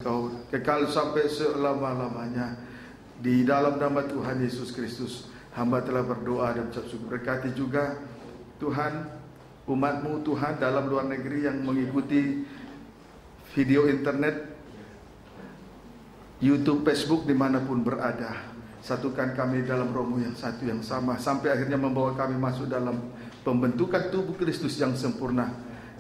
Kau kekal sampai selama-lamanya. Di dalam nama Tuhan Yesus Kristus, hamba telah berdoa dan ucap syukur. Berkati juga Tuhan umat-Mu Tuhan dalam luar negeri yang mengikuti video internet, YouTube, Facebook, dimanapun berada. Satukan kami dalam rohmu yang satu yang sama, sampai akhirnya membawa kami masuk dalam pembentukan tubuh Kristus yang sempurna,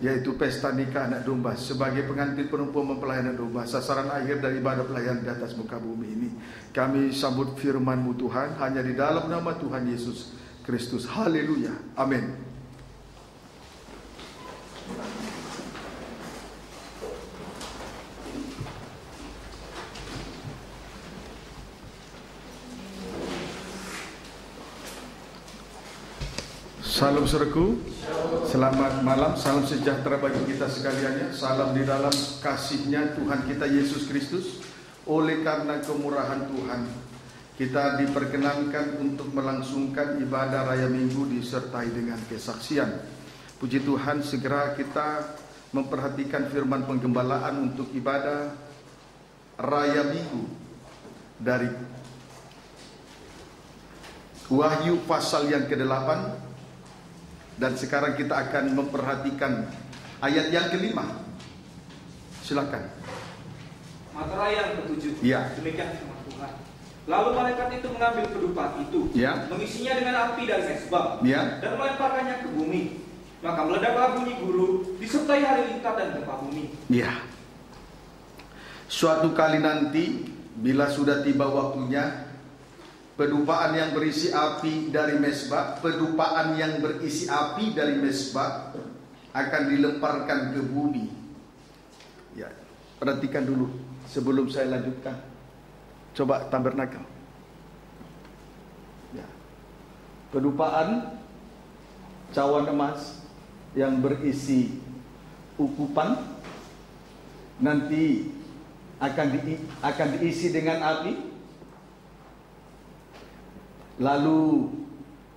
yaitu pesta nikah anak domba, sebagai pengantin perempuan mempelai anak domba, sasaran akhir dari ibadah pelayanan di atas muka bumi ini. Kami sambut firman-Mu Tuhan, hanya di dalam nama Tuhan Yesus Kristus. Haleluya, amin. Salam saudaraku, selamat malam, salam sejahtera bagi kita sekaliannya. Salam di dalam kasih-Nya Tuhan kita Yesus Kristus. Oleh karena kemurahan Tuhan, kita diperkenankan untuk melangsungkan ibadah Raya Minggu disertai dengan kesaksian. Puji Tuhan, segera kita memperhatikan firman penggembalaan untuk ibadah Raya Minggu dari Wahyu pasal yang ke-8. Dan sekarang kita akan memperhatikan ayat yang ke-5. Silakan. Materai yang ke-7. Ya. Demikian firman Tuhan. Lalu malaikat itu mengambil kedupat itu, ya, mengisinya dengan api dari mesbah, ya, dan melemparkannya ke bumi. Maka meledaklah bunyi guru, disertai halilintar dan gempa bumi. Ya. Suatu kali nanti, bila sudah tiba waktunya, pedupaan yang berisi api dari mesbah, pedupaan yang berisi api dari mesbah akan dilemparkan ke bumi. Ya, perhatikan dulu sebelum saya lanjutkan. Coba tabernakel. Ya. Pedupaan cawan emas yang berisi ukupan nanti akan diisi dengan api. Lalu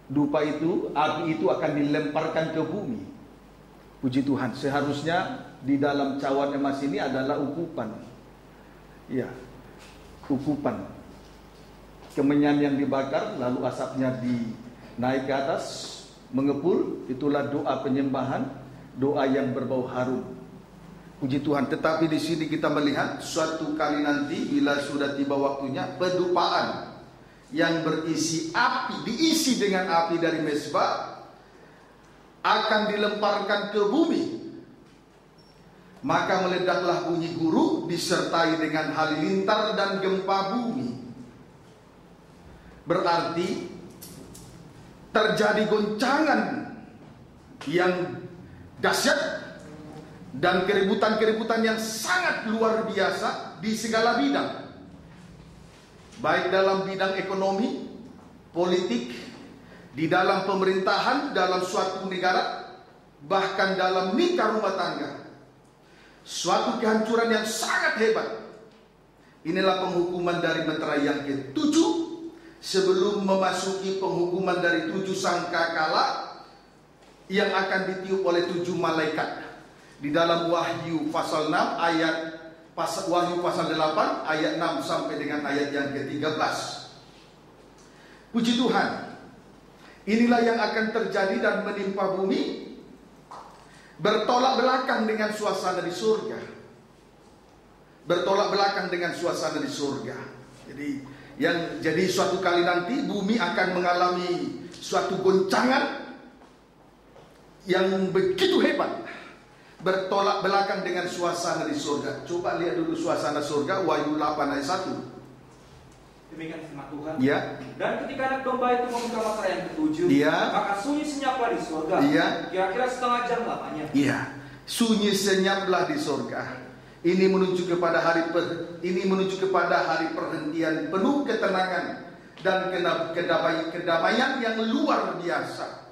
dupa itu, api itu akan dilemparkan ke bumi. Puji Tuhan, seharusnya di dalam cawan emas ini adalah ukupan. Ya, ukupan. Kemenyan yang dibakar, lalu asapnya naik ke atas, mengepul. Itulah doa penyembahan, doa yang berbau harum. Puji Tuhan. Tetapi di sini kita melihat suatu kali nanti bila sudah tiba waktunya, pedupaan yang berisi api, diisi dengan api dari mesbah, akan dilemparkan ke bumi. Maka meledaklah bunyi guru, disertai dengan halilintar dan gempa bumi. Berarti terjadi goncangan yang dahsyat dan keributan-keributan yang sangat luar biasa di segala bidang. Baik dalam bidang ekonomi, politik, di dalam pemerintahan, dalam suatu negara, bahkan dalam nikah rumah tangga. Suatu kehancuran yang sangat hebat. Inilah penghukuman dari meterai yang ke-7 sebelum memasuki penghukuman dari 7 sangkakala yang akan ditiup oleh 7 malaikat. Di dalam Wahyu pasal 6 Wahyu pasal 8 ayat 6 sampai dengan ayat yang ke-13. Puji Tuhan. Inilah yang akan terjadi dan menimpa bumi, bertolak belakang dengan suasana di surga. Bertolak belakang dengan suasana di surga. Jadi suatu kali nanti bumi akan mengalami suatu goncangan yang begitu hebat. Bertolak belakang dengan suasana di surga. Coba lihat dulu suasana surga, Wahyu 8 ayat 1. Demikian firman Tuhan. Ya. Dan ketika anak domba itu membuka materai yang ke-7, ya, maka sunyi senyaplah di surga. Ya. Kira-kira setengah jam lamanya. Iya. Sunyi senyaplah di surga. Ini menuju kepada hari perhentian penuh ketenangan dan kedamaian yang luar biasa.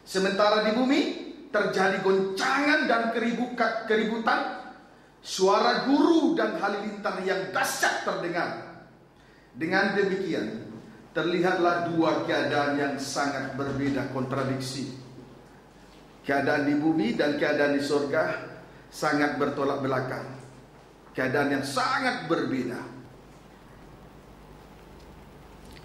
Sementara di bumi terjadi goncangan dan keributan, suara guru dan halilintar yang dahsyat terdengar. Dengan demikian, terlihatlah dua keadaan yang sangat berbeda, kontradiksi. Keadaan di bumi dan keadaan di surga sangat bertolak belakang. Keadaan yang sangat berbeda.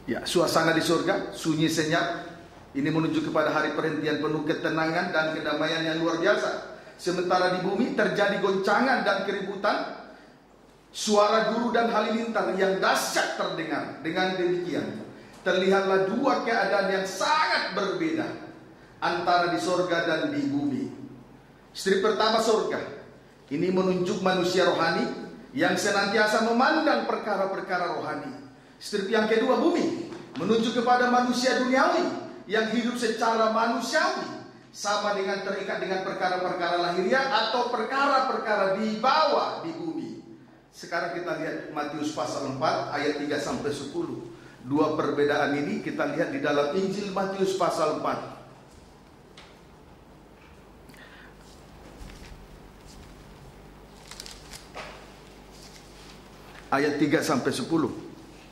Ya, suasana di surga sunyi senyap. Ini menuju kepada hari perhentian penuh ketenangan dan kedamaian yang luar biasa. Sementara di bumi terjadi goncangan dan keributan, suara guru dan halilintar yang dahsyat terdengar. Dengan demikian, terlihatlah dua keadaan yang sangat berbeda antara di surga dan di bumi. Strip pertama surga, ini menunjuk manusia rohani yang senantiasa memandang perkara-perkara rohani. Strip yang kedua bumi, menunjuk kepada manusia duniawi yang hidup secara manusiawi, sama dengan terikat dengan perkara-perkara lahiriah atau perkara-perkara di bawah di bumi. Sekarang kita lihat Matius pasal 4 ayat 3 sampai 10. Dua perbedaan ini kita lihat di dalam Injil Matius pasal 4. Ayat 3 sampai 10.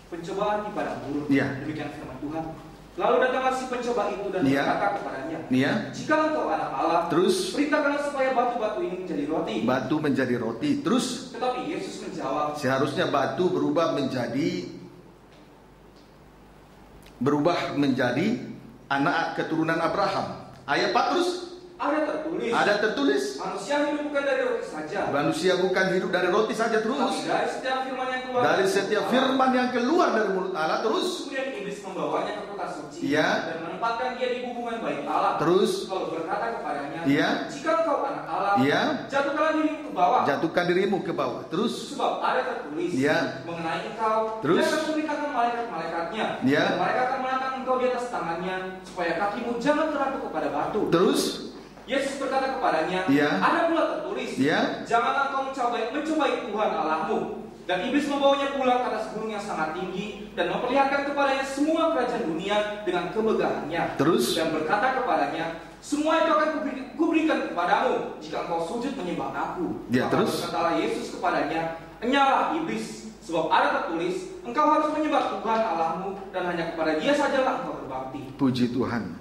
Pencobaan di padang gurun. Ya. Demikian firman Tuhan. Lalu datanglah si pencoba itu dan berkata kepadanya, jika engkau anak Allah, terus perintahkanlah supaya batu-batu ini menjadi roti. Batu menjadi roti. Terus, tetapi Yesus menjawab, seharusnya batu berubah menjadi anak keturunan Abraham. Ayat 4 terus. Ada tertulis. Manusia hidup bukan dari roti saja. Manusia bukan hidup dari roti saja terus. Dari setiap firman yang keluar. Dari setiap firman yang keluar dari mulut Allah terus. Kemudian iblis membawanya ke kota suci. Ya. Dan menempatkan dia di hubungan baik Allah. Terus. Lalu berkata kepadanya. Ya. Jika engkau anak Allah. Ya. Jatuhkanlah dirimu ke bawah. Jatuhkan dirimu ke bawah. Terus. Sebab ada tertulis. Ya. Mengenai engkau. Terus. Dia akan memerintahkan malaikat-malaikatnya. Ya. Dan mereka akan menantang engkau di atas tangannya, supaya kakimu jangan teratuh kepada batu. Terus. Yesus berkata kepadanya, ada pula tertulis, janganlah engkau mencobai Tuhan Allahmu. Dan iblis membawanya pula ke atas gunung yang sangat tinggi dan memperlihatkan kepadanya semua kerajaan dunia dengan kemegahannya. Terus. Dan berkata kepadanya, semua itu akan kuberikan kepadamu jika engkau sujud menyembah aku. Terus. Berkatalah Yesus kepadanya, enyalah iblis, sebab ada tertulis, engkau harus menyembah Tuhan Allahmu dan hanya kepada Dia sajalah engkau berbakti. Puji Tuhan.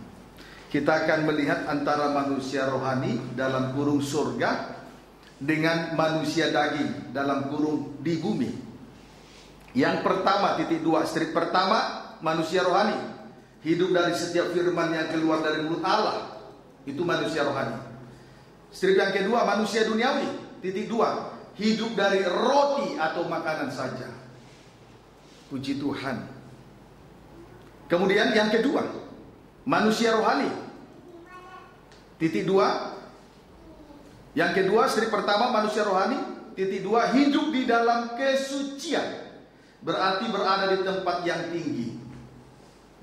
Kita akan melihat antara manusia rohani dalam kurung surga dengan manusia daging dalam kurung di bumi. Yang pertama, titik 2, strip pertama, manusia rohani hidup dari setiap firman yang keluar dari mulut Allah. Itu manusia rohani. Strip yang kedua, manusia duniawi, titik 2, hidup dari roti atau makanan saja. Puji Tuhan. Kemudian yang kedua, manusia rohani, titik 2. Yang kedua, strip pertama manusia rohani, titik 2, hidup di dalam kesucian. Berarti berada di tempat yang tinggi.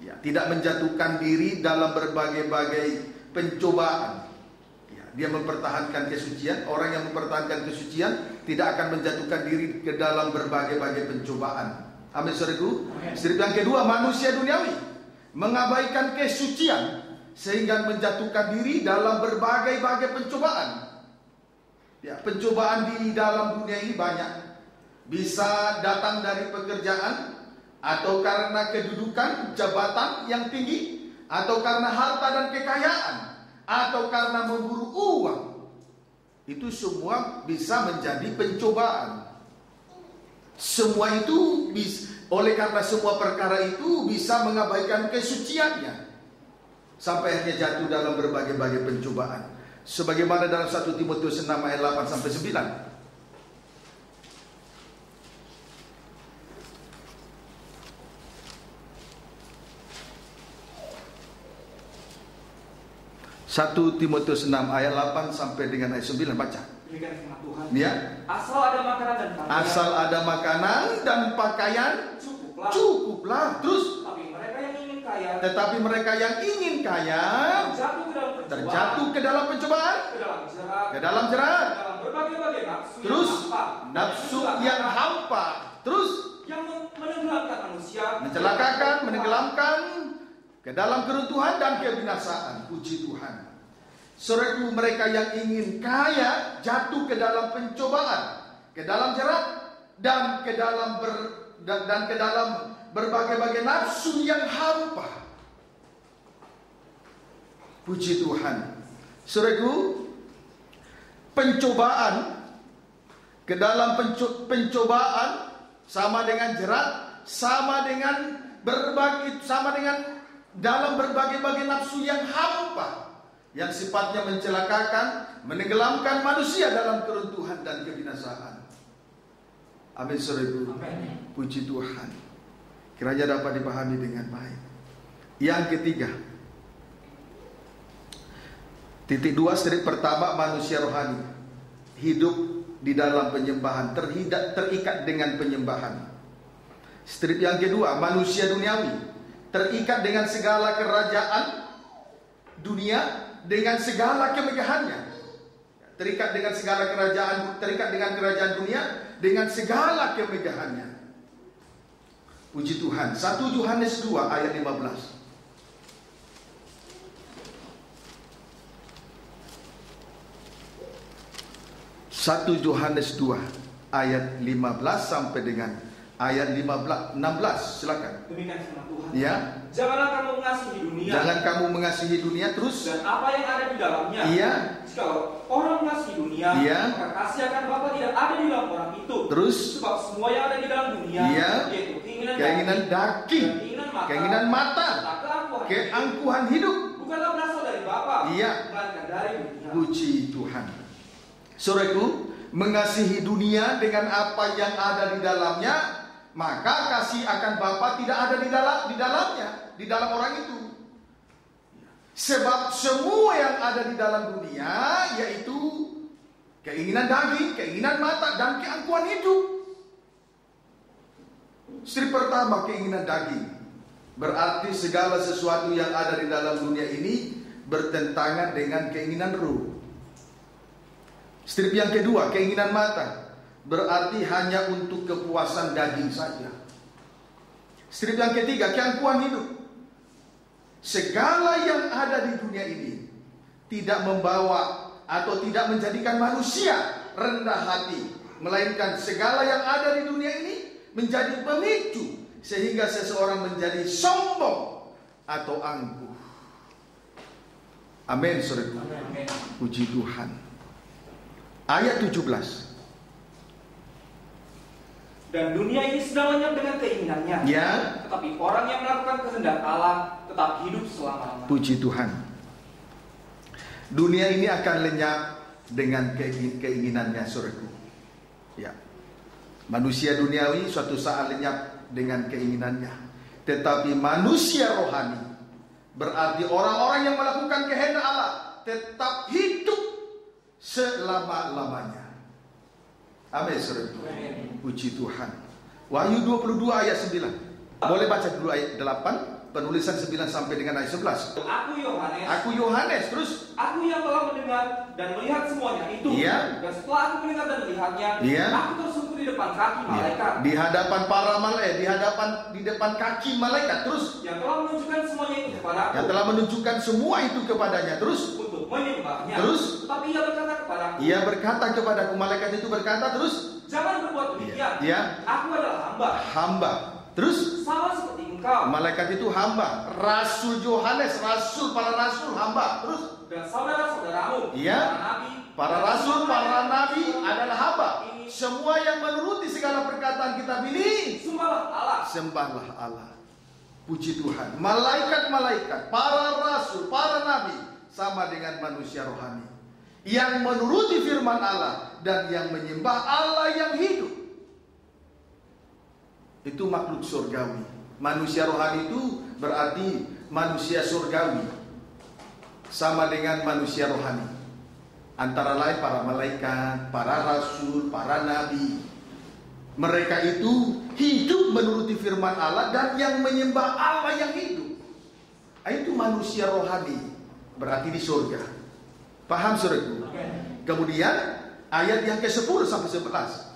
Ya, tidak menjatuhkan diri dalam berbagai-bagai pencobaan. Ya, dia mempertahankan kesucian. Orang yang mempertahankan kesucian tidak akan menjatuhkan diri ke dalam berbagai-bagai pencobaan. Amin, saudaraku. Strip yang kedua, manusia duniawi mengabaikan kesucian sehingga menjatuhkan diri dalam berbagai-bagai pencobaan. Ya, pencobaan di dalam dunia ini banyak. Bisa datang dari pekerjaan, atau karena kedudukan, jabatan yang tinggi, atau karena harta dan kekayaan, atau karena memburu uang. Itu semua bisa menjadi pencobaan. Semua itu oleh karena semua perkara itu bisa mengabaikan kesuciannya, sampai akhirnya jatuh dalam berbagai-bagai pencobaan. Sebagaimana dalam 1 Timotius 6 ayat 8 sampai 9. 1 Timotius 6 ayat 8 sampai dengan ayat 9, baca. Demikian firman Tuhan. Ya. Asal ada makanan dan pakaian. Asal ada makanan dan pakaian, cukuplah. Terus. Tetapi mereka yang ingin kaya terjatuh ke dalam pencobaan, ke dalam jerat, berbagai-bagai nafsu. Terus nafsu yang hampa. Terus yang menenggelamkan manusia, mencelakakan, menenggelamkan ke dalam keruntuhan dan kebinasaan. Puji Tuhan. Saudaraku, mereka yang ingin kaya jatuh ke dalam pencobaan, ke dalam jerat, dan ke dalam berbagai-bagai nafsu yang hampa. Puji Tuhan. Saudaraku, pencobaan ke dalam pencobaan, sama dengan jerat, sama dengan dalam berbagai-bagai nafsu yang hampa, yang sifatnya mencelakakan, menenggelamkan manusia dalam keruntuhan dan kebinasaan. Amin, saudaraku. Puji Tuhan. Kiranya dapat dipahami dengan baik. Yang ketiga, titik 2 strip pertama, manusia rohani hidup di dalam penyembahan, terikat dengan penyembahan. Strip yang kedua, manusia duniawi terikat dengan segala kerajaan dunia, dengan segala kemegahannya. Terikat dengan kerajaan dunia dengan segala kemegahannya. Puji Tuhan. 1 Yohanes 2 ayat 15. 1 Yohanes 2 ayat 15 sampai dengan ayat 16. Silakan. Demikian firman Tuhan. Ya. Janganlah kamu mengasihi dunia. Jangan kamu mengasihi dunia, terus. Dan apa yang ada di dalamnya. Iya. Jika orang mengasihi dunia, iya, maka kasih akan Bapa tidak ada di dalam orang itu. Terus. Sebab semua yang ada di dalam dunia, iya, yaitu keinginan daging, keinginan mata, keangkuhan hidup, bukanlah berasal dari Bapa, iya, melainkan dari dunia. Puji Tuhan. Saudaraku, mengasihi dunia dengan apa yang ada di dalamnya, maka kasih akan Bapa tidak ada di dalamnya, di dalam orang itu. Sebab semua yang ada di dalam dunia, yaitu keinginan daging, keinginan mata, dan keangkuhan hidup. Strip pertama, keinginan daging, berarti segala sesuatu yang ada di dalam dunia ini bertentangan dengan keinginan ruh. Strip yang kedua, keinginan mata, berarti hanya untuk kepuasan daging saja. Strip yang ketiga, keangkuhan hidup. Segala yang ada di dunia ini tidak membawa atau tidak menjadikan manusia rendah hati, melainkan segala yang ada di dunia ini menjadi pemicu sehingga seseorang menjadi sombong atau angkuh. Amin, saudara. Puji Tuhan. Ayat 17. Dan dunia ini sedang lenyap dengan keinginannya. Ya. Tetapi orang yang melakukan kehendak Allah tetap hidup selama-lamanya. Puji Tuhan. Dunia ini akan lenyap dengan keinginannya, saudaraku. Ya. Manusia duniawi suatu saat lenyap dengan keinginannya. Tetapi manusia rohani, berarti orang-orang yang melakukan kehendak Allah, tetap hidup selama-lamanya. Amin, saudara. Puji Tuhan. Wahyu 22 ayat 9. Boleh baca dulu ayat 8, penulisan 9 sampai dengan ayat 11. Aku Yohanes, terus aku yang telah mendengar dan melihat semuanya itu. Iya. Dan setelah aku mendengar dan melihatnya, iya, aku tersungkur di depan kaki malaikat. Di hadapan para malaikat, di depan kaki malaikat, terus yang telah menunjukkan semuanya itu kepadaku. Yang telah menunjukkan semua itu kepadanya, terus untuk menyembahnya. Terus tetapi ia berkata kepadaku. Ia berkata kepadaku, malaikat itu berkata, terus jangan berbuat demikian. Iya. Aku adalah hamba. Hamba. Terus sama seperti engkau. Malaikat itu hamba. Rasul Yohanes, para rasul hamba. Terus dan saudara-saudaramu, iya, para rasul, para nabi adalah hamba. Semua yang menuruti segala perkataan kitab ini, sembahlah Allah. Sembahlah Allah. Puji Tuhan. Malaikat-malaikat, para rasul, para nabi sama dengan manusia rohani yang menuruti firman Allah dan yang menyembah Allah yang hidup. Itu makhluk surgawi. Manusia rohani itu berarti manusia surgawi, sama dengan manusia rohani. Antara lain para malaikat, para rasul, para nabi. Mereka itu hidup menuruti firman Allah dan yang menyembah Allah yang hidup. Itu manusia rohani, berarti di surga. Paham, saudaraku? Kemudian ayat yang ke-10 sampai 11.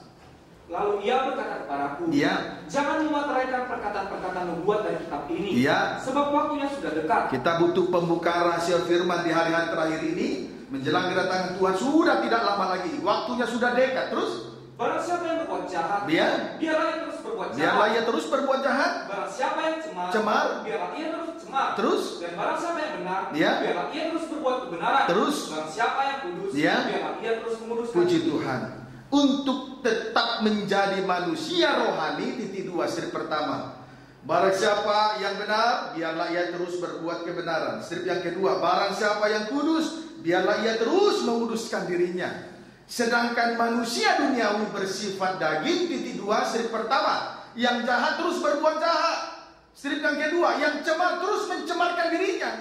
Lalu ia berkata kepadaku, iya, jangan memateraikan perkataan-perkataan nubuat dari kitab ini, iya, sebab waktunya sudah dekat. Kita butuh pembukaan rahasia firman di hari-hari terakhir ini, menjelang kedatangan Tuhan sudah tidak lama lagi. Waktunya sudah dekat. Terus barang siapa yang berbuat jahat, biarlah ia terus berbuat jahat. Biarlah ia terus berbuat jahat. Barang siapa yang cemar, biarlah ia terus cemar. Terus dan barang siapa yang benar, biarlah ia terus berbuat kebenaran. Terus barang siapa yang kudus, biarlah ia terus menguduskan. Puji Tuhan. untuk tetap menjadi manusia rohani. Titik 2 strip pertama, barang siapa yang benar, biarlah ia terus berbuat kebenaran. Strip yang kedua, barang siapa yang kudus, biarlah ia terus menguduskan dirinya. Sedangkan manusia duniawi bersifat daging. Titik 2 strip pertama, yang jahat terus berbuat jahat. Strip yang kedua, yang cemar terus mencemarkan dirinya.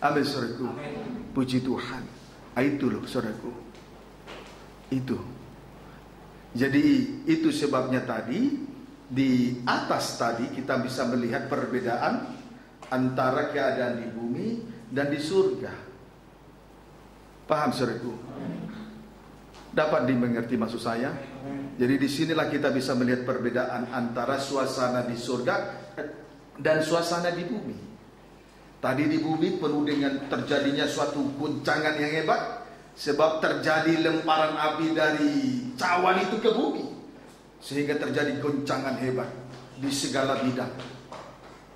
Amin, saudaraku. Puji Tuhan. Itu loh, saudaraku. Itu. Jadi itu sebabnya tadi di atas tadi kita bisa melihat perbedaan antara keadaan di bumi dan di surga. Paham, saudaraku? Dapat dimengerti maksud saya? Jadi disinilah kita bisa melihat perbedaan antara suasana di surga dan suasana di bumi. Tadi di bumi penuh dengan terjadinya suatu guncangan yang hebat, sebab terjadi lemparan api dari cawan itu ke bumi, sehingga terjadi goncangan hebat di segala bidang.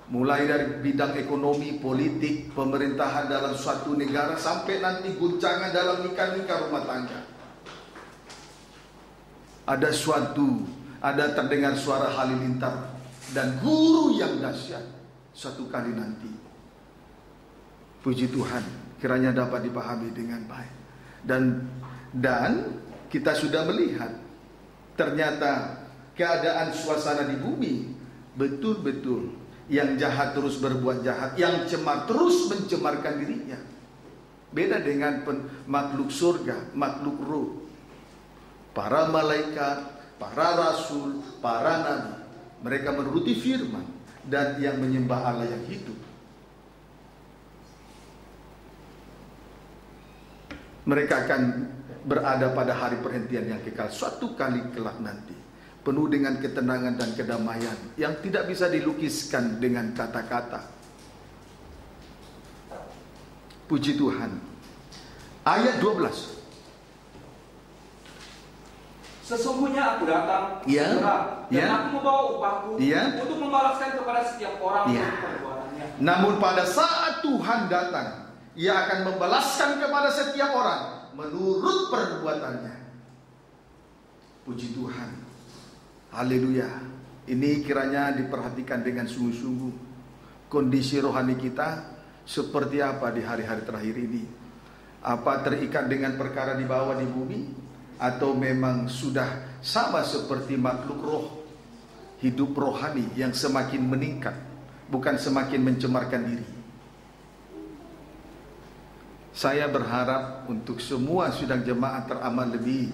Mulai dari bidang ekonomi, politik, pemerintahan dalam suatu negara, sampai nanti guncangan dalam nikah-nikah rumah tangga. Ada terdengar suara halilintar dan guru yang dahsyat suatu kali nanti. Puji Tuhan, kiranya dapat dipahami dengan baik. Dan kita sudah melihat ternyata keadaan suasana di bumi betul-betul yang jahat terus berbuat jahat, yang cemar terus mencemarkan dirinya. Beda dengan makhluk surga, makhluk roh. Para malaikat, para rasul, para nabi, mereka menuruti firman dan yang menyembah Allah yang hidup. Mereka akan berada pada hari perhentian yang kekal suatu kali kelak nanti, penuh dengan ketenangan dan kedamaian yang tidak bisa dilukiskan dengan kata-kata. Puji Tuhan. Ayat 12. Sesungguhnya aku datang segera, dan aku membawa upahku untuk membalaskan kepada setiap orang untuk perbuatannya. Namun pada saat Tuhan datang, Ia akan membalaskan kepada setiap orang menurut perbuatannya. Puji Tuhan. Haleluya. Ini kiranya diperhatikan dengan sungguh-sungguh. Kondisi rohani kita seperti apa di hari-hari terakhir ini? Apa terikat dengan perkara di bawah di bumi? Atau memang sudah sama seperti makhluk roh, hidup rohani yang semakin meningkat, bukan semakin mencemarkan diri? Saya berharap untuk semua sidang jemaat teramat lebih,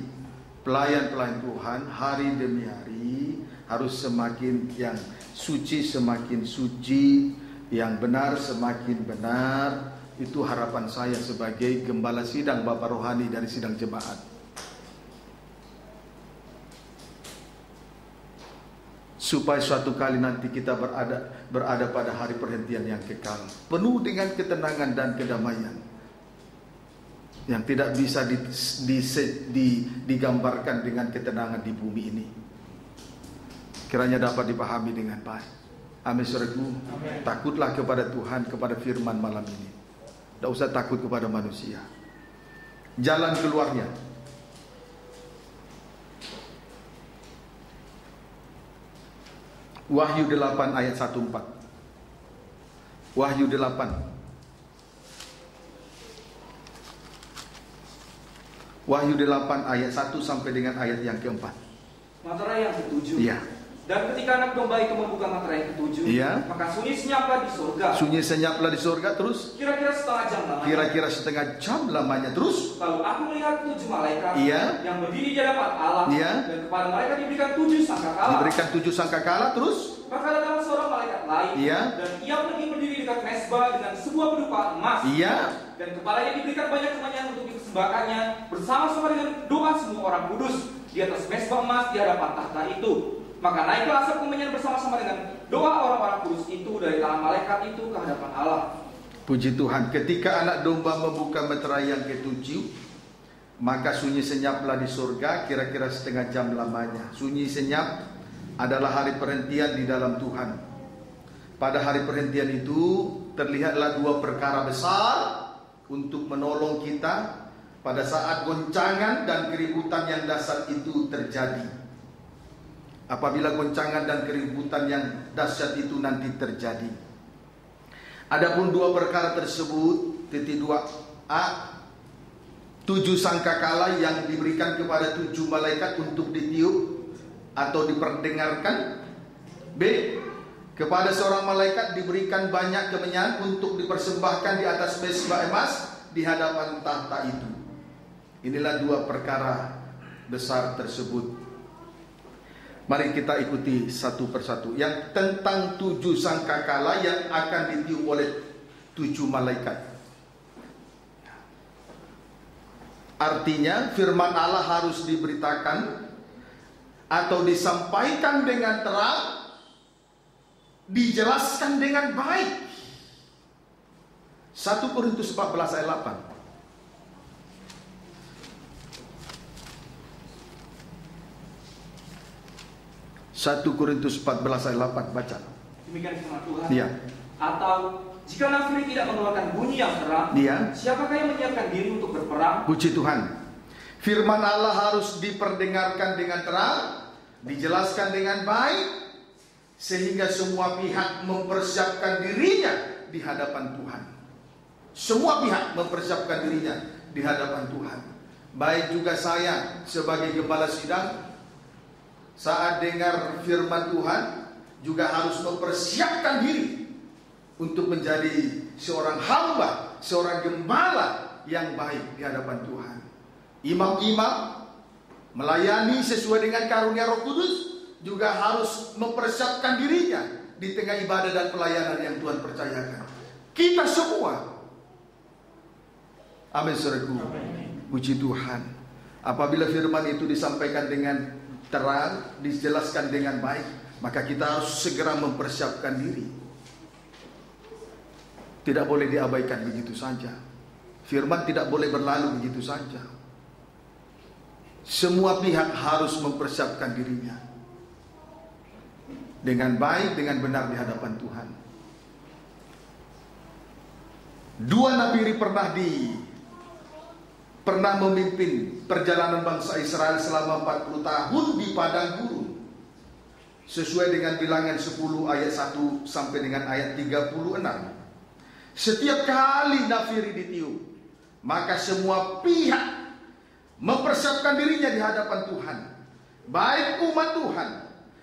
pelayan-pelayan Tuhan hari demi hari harus semakin yang suci semakin suci, yang benar semakin benar. Itu harapan saya sebagai gembala sidang Bapak Rohani dari sidang jemaat. Supaya suatu kali nanti kita berada pada hari perhentian yang kekal, penuh dengan ketenangan dan kedamaian yang tidak bisa digambarkan dengan ketenangan di bumi ini. Kiranya dapat dipahami dengan baik. Amin, saudaraku. Takutlah kepada Tuhan, kepada firman malam ini. Tidak usah takut kepada manusia. Jalan keluarnya. Wahyu 8 ayat 1-4. Wahyu 8. Wahyu 8 ayat 1 sampai dengan ayat yang keempat. Materai yang ketujuh. Iya. Dan ketika anak domba itu membuka materai yang ketujuh, maka sunyi senyaplah di surga. Sunyi senyaplah di surga, terus? Kira-kira setengah jam lamanya. Kira-kira setengah jam lamanya, terus? Lalu aku melihat 7 malaikat yang berdiri di hadapan Allah, dan kepada mereka diberikan 7 sangkakala. Diberikan 7 sangkakala, terus? Maka datang seorang malaikat lain, dan ia pergi berdiri dekat mezbah dengan sebuah penumpang emas. Dan kepadanya diberikan banyak kemenyan untuk dipersembahkannya bersama-sama dengan doa semua orang kudus di atas mezbah emas di hadapan tahta itu. Maka naiklah asap kemenyan bersama-sama dengan doa orang-orang kudus itu dari tangan malaikat itu ke hadapan Allah. Puji Tuhan. Ketika anak domba membuka materai yang ketujuh, maka sunyi senyaplah di surga, kira-kira setengah jam lamanya. Sunyi senyap adalah hari perhentian di dalam Tuhan. Pada hari perhentian itu terlihatlah 2 perkara besar untuk menolong kita pada saat goncangan dan keributan yang dahsyat itu terjadi. Apabila goncangan dan keributan yang dahsyat itu nanti terjadi. Adapun dua perkara tersebut, titik 2a, 7 sangkakala yang diberikan kepada 7 malaikat untuk ditiup atau diperdengarkan. B, kepada seorang malaikat diberikan banyak kemenyan untuk dipersembahkan di atas mezbah emas di hadapan tahta itu. Inilah dua perkara besar tersebut. Mari kita ikuti satu persatu. Yang tentang 7 sangkakala yang akan ditiup oleh 7 malaikat. Artinya firman Allah harus diberitakan atau disampaikan dengan terang, dijelaskan dengan baik. 1 Korintus 14 ayat 8. 1 Korintus 14 ayat 8, baca. Demikian firman Tuhan. Iya. Atau jika nafiri tidak mengeluarkan bunyi yang terang, iya, siapakah yang menyiapkan diri untuk berperang? Puji Tuhan. Firman Allah harus diperdengarkan dengan terang, dijelaskan dengan baik, sehingga semua pihak mempersiapkan dirinya di hadapan Tuhan. Semua pihak mempersiapkan dirinya di hadapan Tuhan. Baik juga saya sebagai gembala sidang, saat dengar firman Tuhan juga harus mempersiapkan diri untuk menjadi seorang hamba, seorang gembala yang baik di hadapan Tuhan. Imam-imam melayani sesuai dengan karunia Roh Kudus juga harus mempersiapkan dirinya di tengah ibadah dan pelayanan yang Tuhan percayakan. Kita semua, amin saudaraku, puji Tuhan. Apabila firman itu disampaikan dengan terang, dijelaskan dengan baik, maka kita harus segera mempersiapkan diri. Tidak boleh diabaikan begitu saja. Firman tidak boleh berlalu begitu saja. Semua pihak harus mempersiapkan dirinya dengan baik, dengan benar di hadapan Tuhan. 2 nabiri pernah memimpin perjalanan bangsa Israel selama 40 tahun di padang gurun. Sesuai dengan bilangan 10 ayat 1 sampai dengan ayat 36. Setiap kali nafiri ditiup, maka semua pihak mempersiapkan dirinya di hadapan Tuhan. Baik umat Tuhan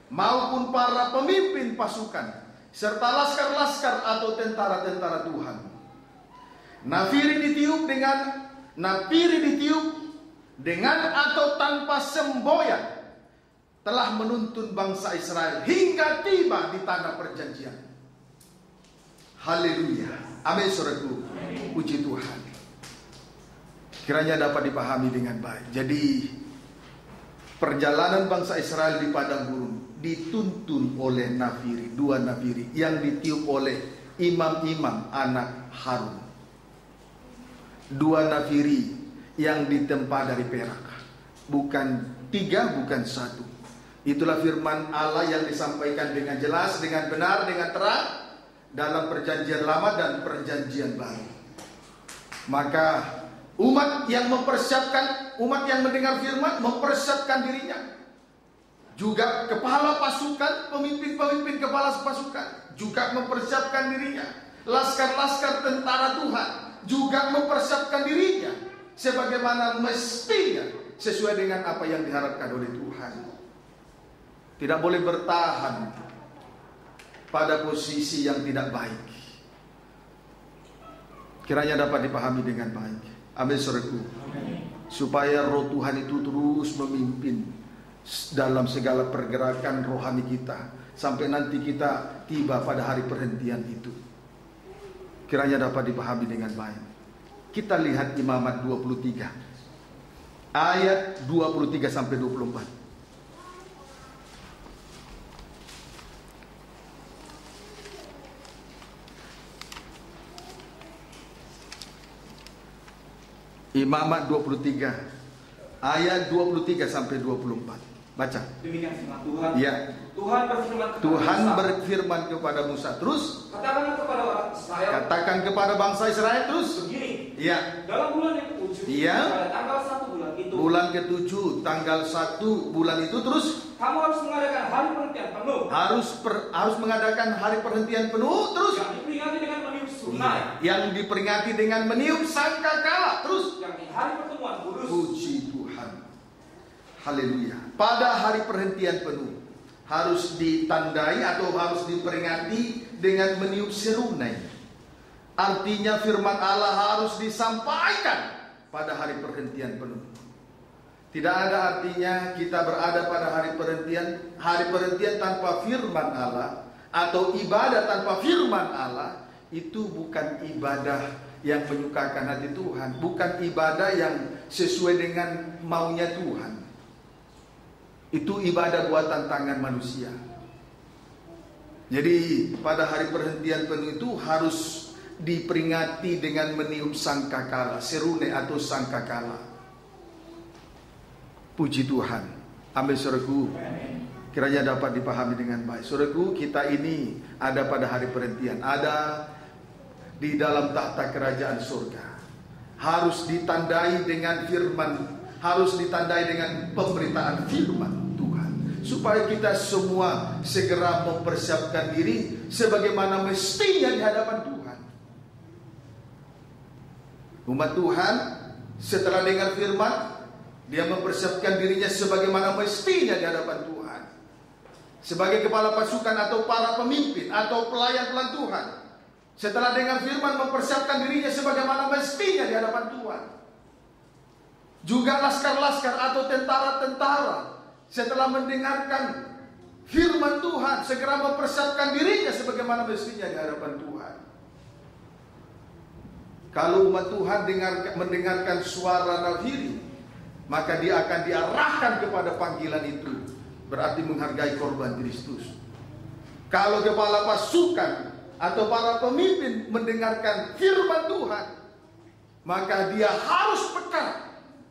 maupun para pemimpin pasukan serta laskar-laskar atau tentara-tentara Tuhan. Nafiri ditiup dengan atau tanpa semboyan telah menuntun bangsa Israel hingga tiba di tanah perjanjian. Haleluya. Amin saudaraku. Puji Tuhan. Kiranya dapat dipahami dengan baik. Jadi perjalanan bangsa Israel di padang gurun dituntun oleh nafiri, 2 nafiri yang ditiup oleh imam-imam anak Harun. 2 nafiri yang ditempa dari perak, bukan 3, bukan 1. Itulah firman Allah yang disampaikan dengan jelas, dengan benar, dengan terang dalam perjanjian lama dan perjanjian baru. Maka umat yang mendengar firman mempersiapkan dirinya. Juga kepala pasukan, pemimpin kepala pasukan juga mempersiapkan dirinya. Laskar-laskar tentara Tuhan juga mempersiapkan dirinya sebagaimana mestinya sesuai dengan apa yang diharapkan oleh Tuhan. Tidak boleh bertahan pada posisi yang tidak baik. Kiranya dapat dipahami dengan baik. Amin saudaraku. Supaya roh Tuhan itu terus memimpin dalam segala pergerakan rohani kita sampai nanti kita tiba pada hari perhentian itu. Kiranya dapat dipahami dengan baik. Kita lihat Imamat 23 ayat 23 sampai 24. Imamat 23 ayat 23 sampai 24. Baca. Demikian firman Tuhan. Ya. Tuhan berfirman kepada Musa. Terus katakan kepada bangsa Israel terus begini, Iya. Dalam bulan yang ke-7, iya, pada tanggal 1 bulan itu. Bulan ke-7, tanggal 1 bulan itu terus. Kamu harus mengadakan hari perhentian penuh. Harus mengadakan hari perhentian penuh terus. Yang diperingati dengan meniup sunai. Yang diperingati dengan meniup sangkakala terus. Yang di hari pertemuan kudus. Puji Tuhan. Haleluya. Pada hari perhentian penuh harus ditandai atau harus diperingati dengan meniup serunai. Artinya firman Allah harus disampaikan pada hari perhentian penuh. Tidak ada artinya kita berada pada hari perhentian tanpa firman Allah, atau ibadah tanpa firman Allah. Itu bukan ibadah yang menyukakan hati Tuhan, bukan ibadah yang sesuai dengan maunya Tuhan. Itu ibadah buatan tangan manusia. Jadi pada hari perhentian penuh itu harus diperingati dengan meniup sangkakala, serune atau sangkakala. Puji Tuhan. Amin, saudaraku. Kiranya dapat dipahami dengan baik. Saudaraku, kita ini ada pada hari perhentian, ada di dalam tahta kerajaan surga. Harus ditandai dengan firman, harus ditandai dengan pemberitaan firman Tuhan, supaya kita semua segera mempersiapkan diri sebagaimana mestinya di hadapan Tuhan. Umat Tuhan setelah dengar firman, dia mempersiapkan dirinya sebagaimana mestinya di hadapan Tuhan. Sebagai kepala pasukan atau para pemimpin atau pelayan-pelayan Tuhan, setelah dengar firman mempersiapkan dirinya sebagaimana mestinya di hadapan Tuhan. Juga laskar-laskar atau tentara-tentara setelah mendengarkan firman Tuhan segera mempersiapkan dirinya sebagaimana mestinya di hadapan Tuhan. Kalau umat Tuhan mendengarkan suara nafiri, maka dia akan diarahkan kepada panggilan itu, berarti menghargai korban Kristus. Kalau kepala pasukan atau para pemimpin mendengarkan firman Tuhan, maka dia harus peka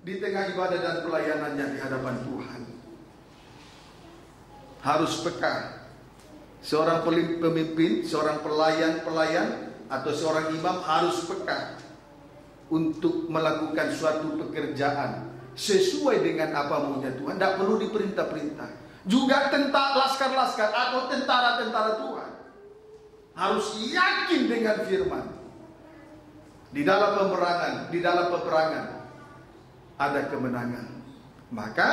di tengah ibadah dan pelayanannya di hadapan Tuhan. Harus peka. Seorang pemimpin, seorang pelayan atau seorang imam harus peka untuk melakukan suatu pekerjaan sesuai dengan apa maunya Tuhan. Tidak perlu diperintah-perintah. Juga laskar-laskar atau tentara-tentara Tuhan harus yakin dengan firman. Di dalam peperangan ada kemenangan. Maka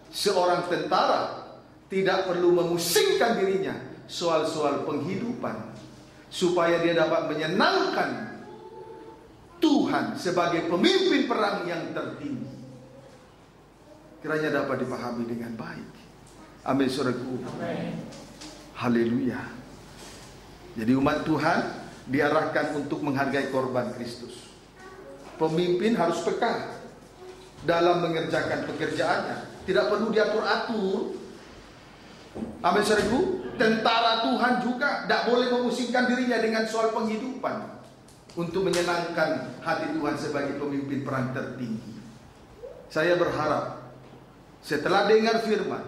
seorang tentara tidak perlu memusingkan dirinya soal-soal penghidupan, supaya dia dapat menyenangkan Tuhan sebagai pemimpin perang yang tertinggi. Kiranya dapat dipahami dengan baik. Amin, saudaraku. Haleluya. Jadi umat Tuhan diarahkan untuk menghargai korban Kristus. Pemimpin harus peka dalam mengerjakan pekerjaannya. Tidak perlu diatur-atur. Amin, saudaraku. Tentara Tuhan juga tidak boleh memusingkan dirinya dengan soal penghidupan untuk menyenangkan hati Tuhan sebagai pemimpin perang tertinggi. Saya berharap setelah dengar firman,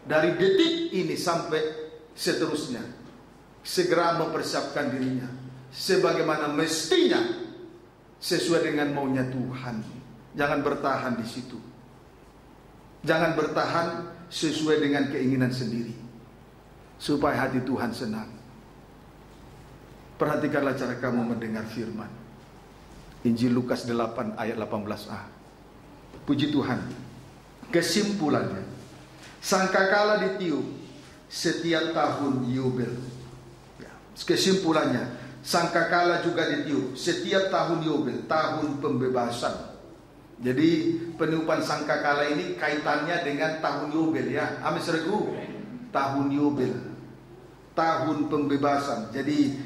dari detik ini sampai seterusnya, segera mempersiapkan dirinya sebagaimana mestinya sesuai dengan maunya Tuhan. Jangan bertahan di situ. Jangan bertahan sesuai dengan keinginan sendiri, supaya hati Tuhan senang. Perhatikanlah cara kamu mendengar firman. Injil Lukas 8 ayat 18a. Puji Tuhan. Kesimpulannya, sangkakala ditiup setiap tahun Yubel. Kesimpulannya, sangkakala juga ditiup setiap tahun Yubel, tahun pembebasan. Jadi peniupan sangkakala ini kaitannya dengan tahun Yubel, ya. Amin, saudaraku. Tahun Yubel, tahun pembebasan. Jadi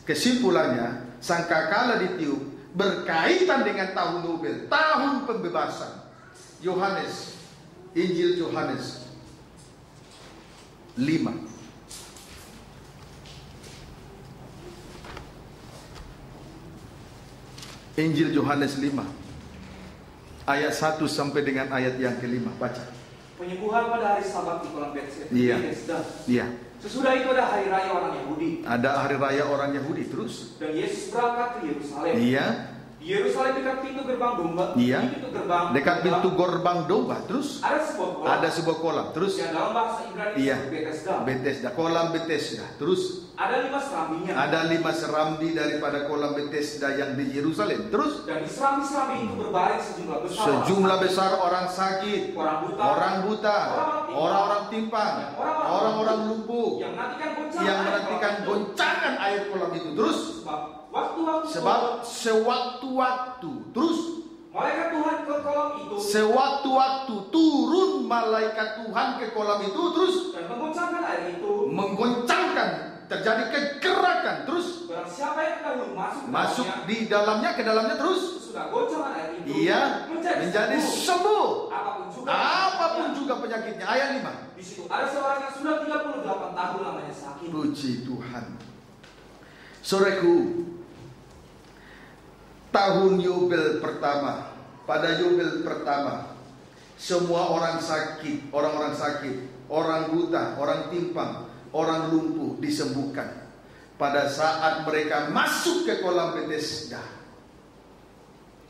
kesimpulannya, sangkakala ditiup berkaitan dengan tahun Yubel, tahun pembebasan. Yohanes, Injil Yohanes 5. Injil Yohanes 5 ayat 1 sampai dengan ayat yang kelima. Baca. Penyembuhan pada hari Sabat di kolam Bethesda. Iya. Sesudah itu ada hari raya orang Yahudi. Ada hari raya orang Yahudi terus. Dan Yesus berangkat ke Yerusalem. Iya. Di Yerusalem dekat pintu gerbang domba. Iya. Pintu gerbang. Dekat pintu gerbang domba. Terus ada sebuah kolam. Terus yang dalam bahasa Ibrani Bethesda. Bethesda, kolam Bethesda. Terus ada 5 serambinya. Ada 5 serambi daripada kolam Bethesda yang di Yerusalem. Terus dan di serambi-serambi itu berbaring sejumlah besar orang sakit, orang buta, orang-orang timpang, orang-orang lumpuh yang menantikan goncangan air kolam itu. Terus sebab sewaktu-waktu terus malaikat Tuhan ke kolam itu. Sewaktu-waktu turun malaikat Tuhan ke kolam itu terus dan menggoncangkan air itu. Menggoncangkan, terjadi kegerakan. Terus barang siapa yang dahulu masuk di dalamnya, ke dalamnya terus sudah goncangan air itu. Iya, menjadi sembuh. Apapun juga penyakitnya. Ayat 5. Di situ ada seorang yang sudah 38 tahun lamanya sakit. Puji Tuhan. Saudaraku, tahun Yobel pertama, pada Yobel pertama, semua orang sakit, orang buta, orang timpang, orang lumpuh disembuhkan. Pada saat mereka masuk ke kolam Bethesda,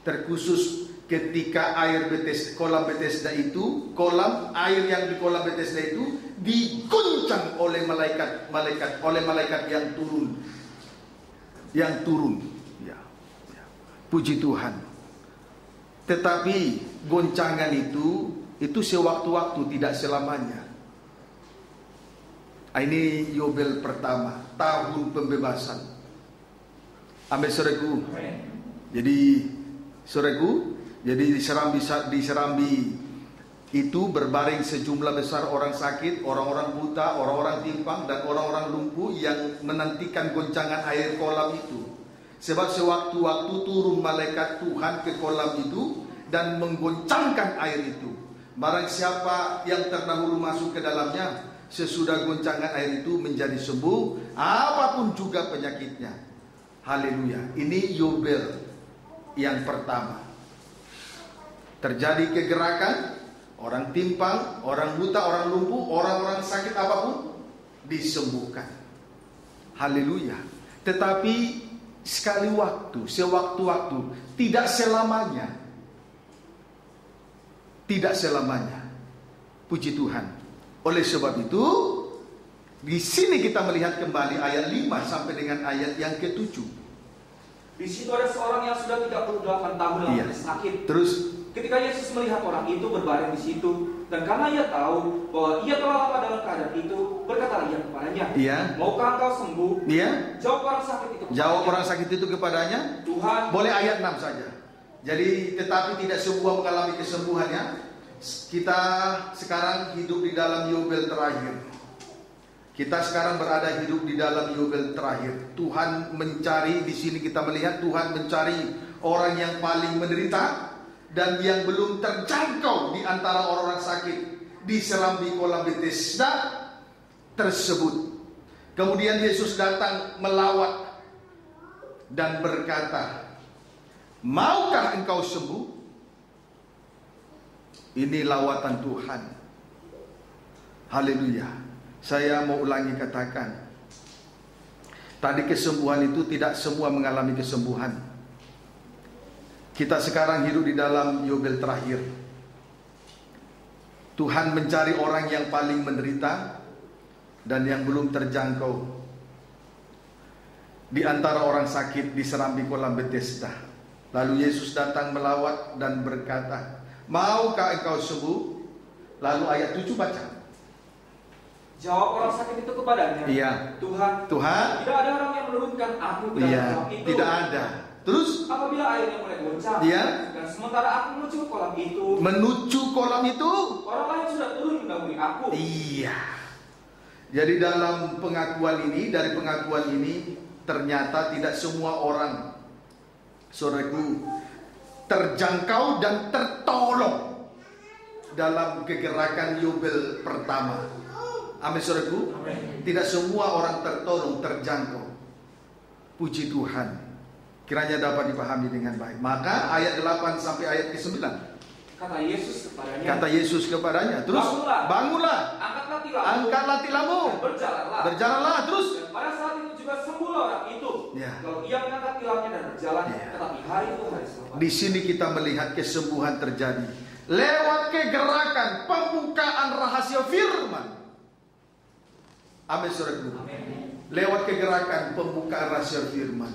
terkhusus ketika kolam Bethesda itu, kolam air yang di kolam Bethesda itu diguncang oleh malaikat yang turun. Puji Tuhan. Tetapi goncangan itu sewaktu-waktu, tidak selamanya. Ini Yobel pertama, tahun pembebasan. Amin, saudaraku. Jadi di serambi itu berbaring sejumlah besar orang sakit, orang-orang buta, orang-orang timpang, dan orang-orang lumpuh yang menantikan goncangan air kolam itu. Sebab sewaktu-waktu turun malaikat Tuhan ke kolam itu dan menggoncangkan air itu. Barang siapa yang terdahulu masuk ke dalamnya, sesudah goncangan air itu menjadi sembuh, apapun juga penyakitnya. Haleluya. Ini Yobel yang pertama. Terjadi kegerakan, orang timpang, orang buta, orang lumpuh, orang-orang sakit apapun disembuhkan. Haleluya. Tetapi sekali waktu, sewaktu-waktu, tidak selamanya. Tidak selamanya. Puji Tuhan. Oleh sebab itu, di sini kita melihat kembali ayat 5 sampai dengan ayat yang ke-7. Di situ ada seorang yang sudah 38 tahun lamanya sakit. Terus ketika Yesus melihat orang itu berbaring di situ, dan karena ia tahu bahwa ia telah lama dalam keadaan itu, berkatalah ia kepadanya, maukah engkau sembuh? Jawab orang sakit itu kepadanya, Tuhan. Boleh ayat 6 saja. Jadi tetapi tidak semua mengalami kesembuhannya. Kita sekarang hidup di dalam Yobel terakhir. Kita sekarang berada hidup di dalam Yobel terakhir. Tuhan mencari, di sini kita melihat Tuhan mencari orang yang paling menderita dan yang belum terjangkau di antara orang-orang sakit di serambi kolam Bethesda tersebut. Kemudian Yesus datang melawat dan berkata, maukah engkau sembuh? Ini lawatan Tuhan. Haleluya. Saya mau ulangi katakan, tadi kesembuhan itu tidak semua mengalami kesembuhan. Kita sekarang hidup di dalam Yobel terakhir. Tuhan mencari orang yang paling menderita dan yang belum terjangkau di antara orang sakit di serambi kolam Bethesda. Lalu Yesus datang melawat dan berkata, maukah engkau sembuh? Lalu ayat 7 baca. Jawab orang sakit itu kepadanya, Tuhan, tidak ada orang yang menurunkan aku ke dalam kolam itu. Tidak ada. Terus apabila airnya mulai goncang, dan sementara aku menuju kolam itu, orang lain sudah turun mendahului aku. Jadi dalam dari pengakuan ini ternyata tidak semua orang, saudaraku, terjangkau dan tertolong dalam kegerakan Yobel pertama. Amin, saudaraku. Tidak semua orang tertolong, terjangkau. Puji Tuhan. Kiranya dapat dipahami dengan baik. Maka ayat 8 sampai ayat ke-9. Kata Yesus kepadanya, terus bangunlah, angkatlah tilammu, berjalanlah. Terus dan pada saat itu juga sembuhlah orang itu. Kalau ia mengangkat tilamnya dan berjalan, tetapi Di sini kita melihat kesembuhan terjadi lewat kegerakan pembukaan rahasia firman. Amin, saudaraku. Lewat kegerakan pembukaan rahasia firman.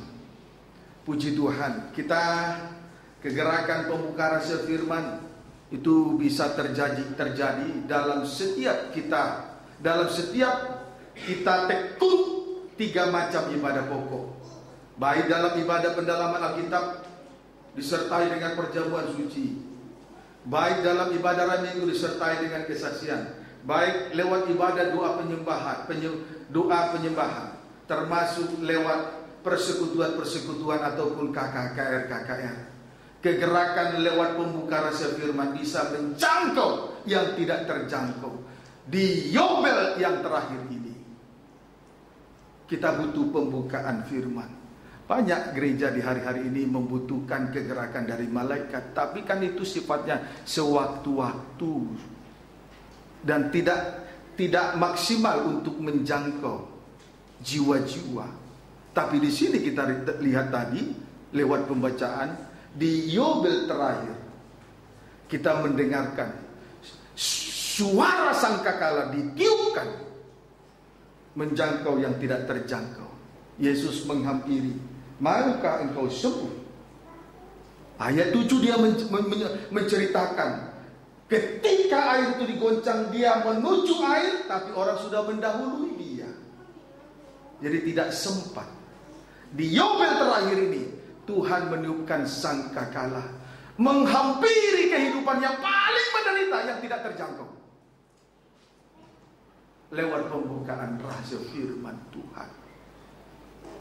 Puji Tuhan, kita kegerakan pembukaan rahasia firman itu bisa terjadi dalam setiap kita. Dalam setiap kita tekun 3 macam ibadah pokok. Baik dalam ibadah pendalaman Alkitab disertai dengan perjamuan suci, baik dalam ibadah hari Minggu disertai dengan kesaksian, baik lewat ibadah doa penyembahan, termasuk lewat persekutuan ataupun KKR. Kegerakan lewat pembuka rahasia firman bisa menjangkau yang tidak terjangkau. Di Yobel yang terakhir ini kita butuh pembukaan firman. Banyak gereja di hari-hari ini membutuhkan kegerakan dari malaikat, tapi kan itu sifatnya sewaktu-waktu dan tidak maksimal untuk menjangkau jiwa-jiwa. Tapi di sini kita lihat tadi lewat pembacaan di Yobel terakhir kita mendengarkan suara sangkakala ditiupkan menjangkau yang tidak terjangkau. Yesus menghampiri, maukah engkau sembuh? Ayat 7 dia menceritakan ketika air itu digoncang, dia menuju air, tapi orang sudah mendahului dia. Jadi tidak sempat. Di Yobel terakhir ini Tuhan meniupkan sangkakala, menghampiri kehidupan yang paling menderita, yang tidak terjangkau, lewat pembukaan rahasia firman Tuhan.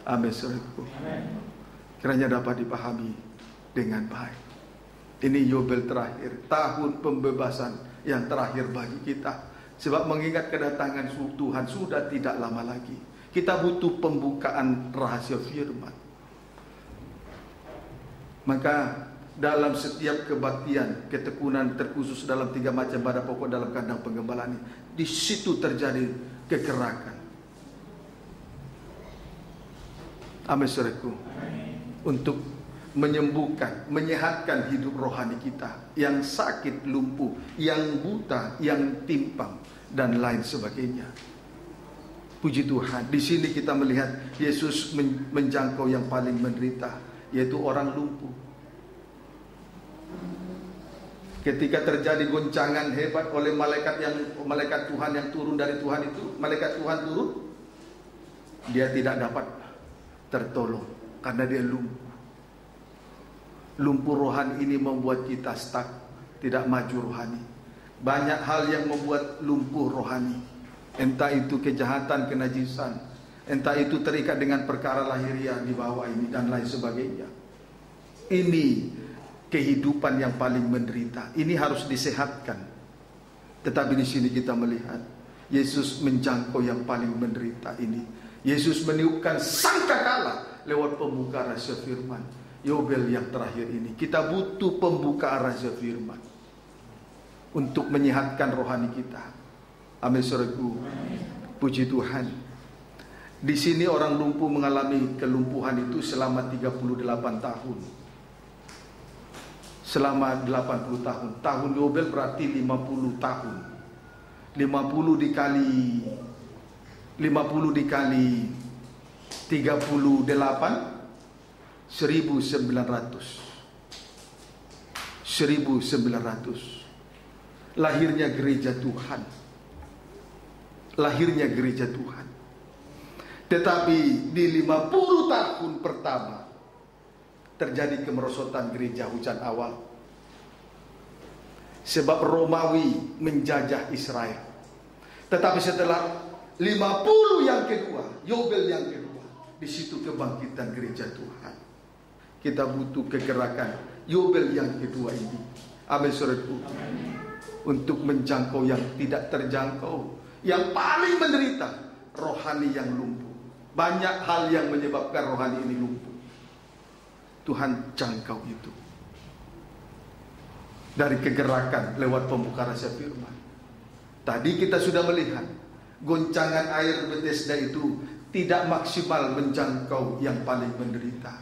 Amin, saudaraku. Kiranya dapat dipahami dengan baik. Ini Yobel terakhir, tahun pembebasan yang terakhir bagi kita. Sebab mengingat kedatangan Tuhan sudah tidak lama lagi. Kita butuh pembukaan rahasia firman. Maka dalam setiap kebaktian, ketekunan terkhusus dalam 3 macam ibadah pokok dalam kandang penggembalaan ini, di situ terjadi kegerakan. Amin, saudaraku. Untuk menyembuhkan, menyehatkan hidup rohani kita yang sakit, lumpuh, yang buta, yang timpang dan lain sebagainya. Puji Tuhan. Di sini kita melihat Yesus menjangkau yang paling menderita, yaitu orang lumpuh. Ketika terjadi goncangan hebat oleh malaikat Tuhan yang turun dari Tuhan itu, malaikat Tuhan turun, dia tidak dapat tertolong karena dia lumpuh. Lumpuh rohani ini membuat kita stuck, tidak maju rohani. Banyak hal yang membuat lumpuh rohani. Entah itu kejahatan, kenajisan, entah itu terikat dengan perkara lahiriah di bawah ini dan lain sebagainya. Ini kehidupan yang paling menderita. Ini harus disehatkan. Tetapi di sini kita melihat Yesus menjangkau yang paling menderita ini. Yesus meniupkan sangkakala lewat pembuka rahasia firman. Yobel yang terakhir ini kita butuh pembukaan rahasia firman untuk menyehatkan rohani kita. Amin, saudaraku. Puji Tuhan. Di sini orang lumpuh mengalami kelumpuhan itu selama 38 tahun. Selama 80 tahun. Tahun Yobel berarti 50 tahun. 50 dikali 38, 1900. Lahirnya gereja Tuhan. Tetapi di 50 tahun pertama terjadi kemerosotan gereja hujan awal. Sebab Romawi menjajah Israel. Tetapi setelah 50 yang kedua, Yobel yang kedua, di situ kebangkitan gereja Tuhan. Kita butuh kegerakan Yobel yang kedua ini. Amin, saudaraku. Untuk menjangkau yang tidak terjangkau, yang paling menderita, rohani yang lumpuh. Banyak hal yang menyebabkan rohani ini lumpuh. Tuhan jangkau itu dari kegerakan lewat pembuka rahasia firman. Tadi kita sudah melihat goncangan air Bethesda itu tidak maksimal menjangkau yang paling menderita.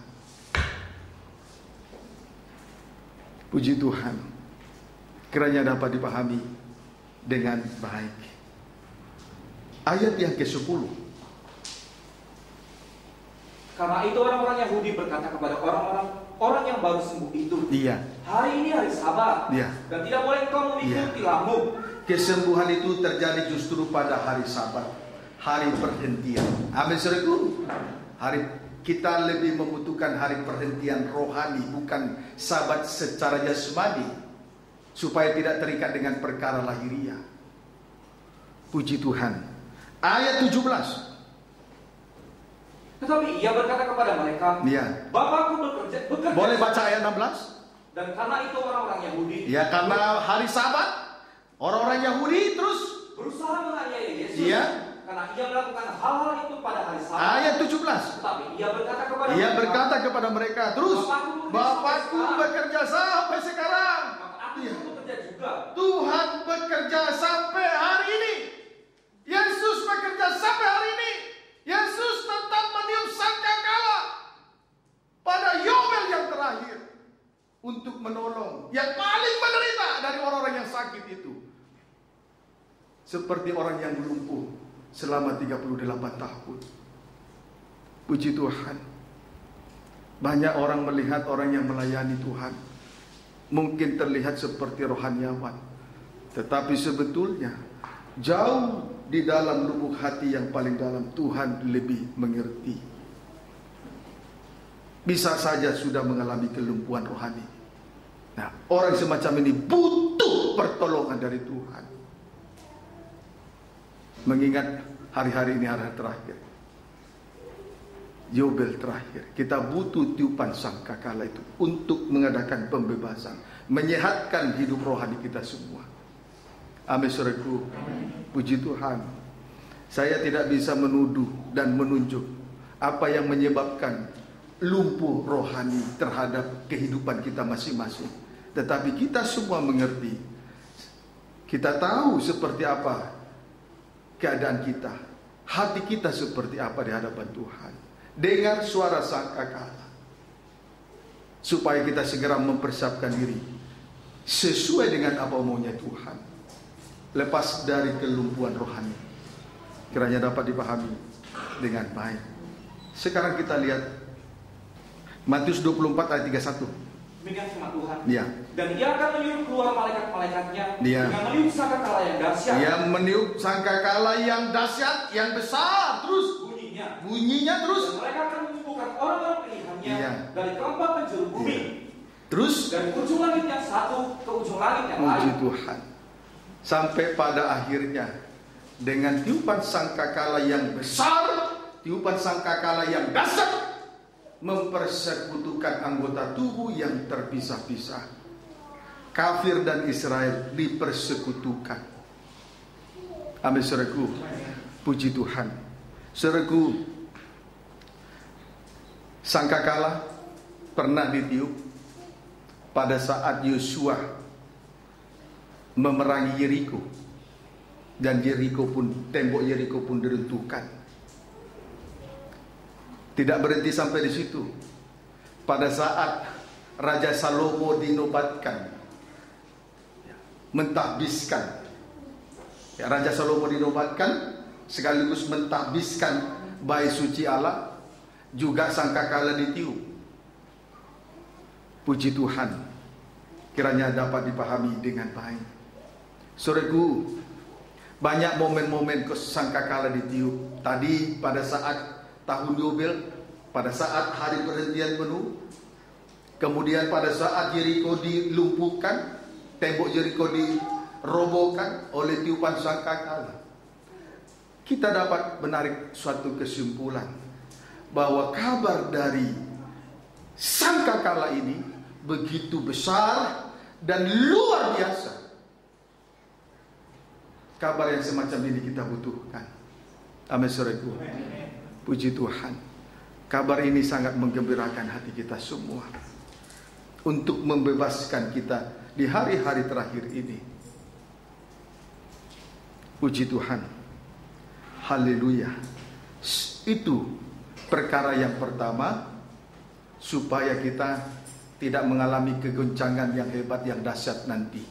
Puji Tuhan, kiranya dapat dipahami dengan baik. Ayat yang ke-10. Karena itu orang-orang Yahudi berkata kepada orang yang baru sembuh itu, hari ini hari Sabat, dan tidak boleh engkau mengikuti lamu. Kesembuhan itu terjadi justru pada hari Sabat, hari perhentian. Amin, saudaraku. Kita lebih membutuhkan hari perhentian rohani, bukan Sabat secara jasmani, supaya tidak terikat dengan perkara lahiriah. Puji Tuhan. Ayat 17. Tetapi ia berkata kepada mereka, Bapakku bekerja. Boleh baca ayat 16? Dan karena itu orang-orang Yahudi, karena hari Sabat, orang-orang Yahudi terus berusaha menganiaya Yesus. Karena ia melakukan hal-hal itu pada hari Sabat. Ayat 17. Tetapi ia berkata kepada mereka, terus, Bapakku bekerja sampai sekarang. Maka aku bekerja juga. Tuhan bekerja sampai hari ini. Yesus bekerja sampai hari ini. Yesus tetap meniup sangkakala pada Yobel yang terakhir untuk menolong yang paling menderita dari orang-orang yang sakit itu. Seperti orang yang lumpuh selama 38 tahun. Puji Tuhan. Banyak orang melihat orang yang melayani Tuhan mungkin terlihat seperti rohaniawan, tetapi sebetulnya jauh di dalam lubuk hati yang paling dalam Tuhan lebih mengerti. Bisa saja sudah mengalami kelumpuhan rohani. Nah, orang semacam ini butuh pertolongan dari Tuhan. Mengingat hari-hari ini hari terakhir, Yobel terakhir, kita butuh tiupan sangkakala itu untuk mengadakan pembebasan, menyehatkan hidup rohani kita semua. Amin, saudaraku. Puji Tuhan. Saya tidak bisa menuduh dan menunjuk apa yang menyebabkan lumpuh rohani terhadap kehidupan kita masing-masing. Tetapi kita semua mengerti. Kita tahu seperti apa keadaan kita. Hati kita seperti apa di hadapan Tuhan. Dengar suara sangkakala, supaya kita segera mempersiapkan diri sesuai dengan apa maunya Tuhan. Lepas dari kelumpuhan rohani, kiranya dapat dipahami dengan baik. Sekarang kita lihat Matius 24 ayat 31. Demikian firman Tuhan. Dan ia akan meniup keluar malaikat-malaikatnya dengan meniup sangkakala yang dahsyat. Dia meniup sangkakala yang dahsyat, yang besar, terus bunyinya terus. Dan mereka akan mengumpulkan orang-orang pilihannya dari keempat penjuru bumi. Terus dari ujung langit yang satu ke ujung langit yang lain. Puji Tuhan. Sampai pada akhirnya dengan tiupan sangkakala yang besar, tiupan sangkakala yang dahsyat, mempersekutukan anggota tubuh yang terpisah-pisah. Kafir dan Israel dipersekutukan. Amin, saudaraku. Puji Tuhan. Saudaraku, sangkakala pernah ditiup pada saat Yosua memerangi Yeriko, dan tembok Yeriko pun diruntuhkan. Tidak berhenti sampai di situ. Pada saat Raja Salomo dinobatkan, mentahbiskan, Raja Salomo dinobatkan sekaligus mentahbiskan bait suci Allah, juga sangkakala ditiup. Puji Tuhan, kiranya dapat dipahami dengan baik. Saudaraku, banyak momen-momen sangkakala ditiup. Tadi pada saat tahun Yobel, pada saat hari perhentian penuh, kemudian pada saat Yeriko dilumpuhkan, tembok Yeriko dirobohkan oleh tiupan sangkakala. Kita dapat menarik suatu kesimpulan bahwa kabar dari sangkakala ini begitu besar dan luar biasa. Kabar yang semacam ini kita butuhkan. Amin, saudaraku. Puji Tuhan. Kabar ini sangat menggembirakan hati kita semua, untuk membebaskan kita di hari-hari terakhir ini. Puji Tuhan. Haleluya. Itu perkara yang pertama, supaya kita tidak mengalami kegoncangan yang hebat, yang dahsyat nanti.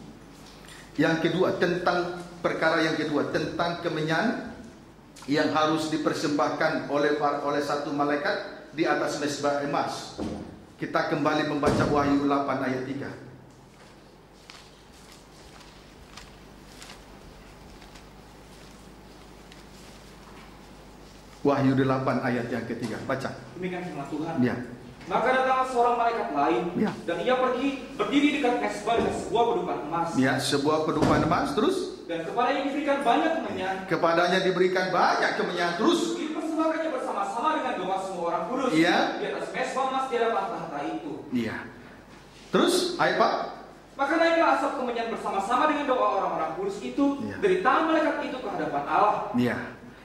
Yang kedua, tentang perkara yang kedua, tentang kemenyan yang harus dipersembahkan oleh satu malaikat di atas mezbah emas. Kita kembali membaca Wahyu 8 ayat 3. Wahyu 8 ayat yang ketiga. Baca. Demikian firman Tuhan. Ya. Maka datanglah seorang malaikat lain, ya, dan ia pergi berdiri dekat mezbah dengan sebuah pedupan emas. Ya, sebuah pedupan emas, terus? Dan kepadanya diberikan banyak kemenyan. Kepadanya diberikan banyak kemenyan, terus? Dipersembahkannya bersama-sama dengan doa semua orang kudus. Iya. Di atas mezbah emas di hadapan tahta itu. Iya. Terus, ayat 4? Maka naiklah asap kemenyan bersama-sama dengan doa orang-orang kudus itu, ya, dari tangan malaikat itu ke hadapan Allah. Iya.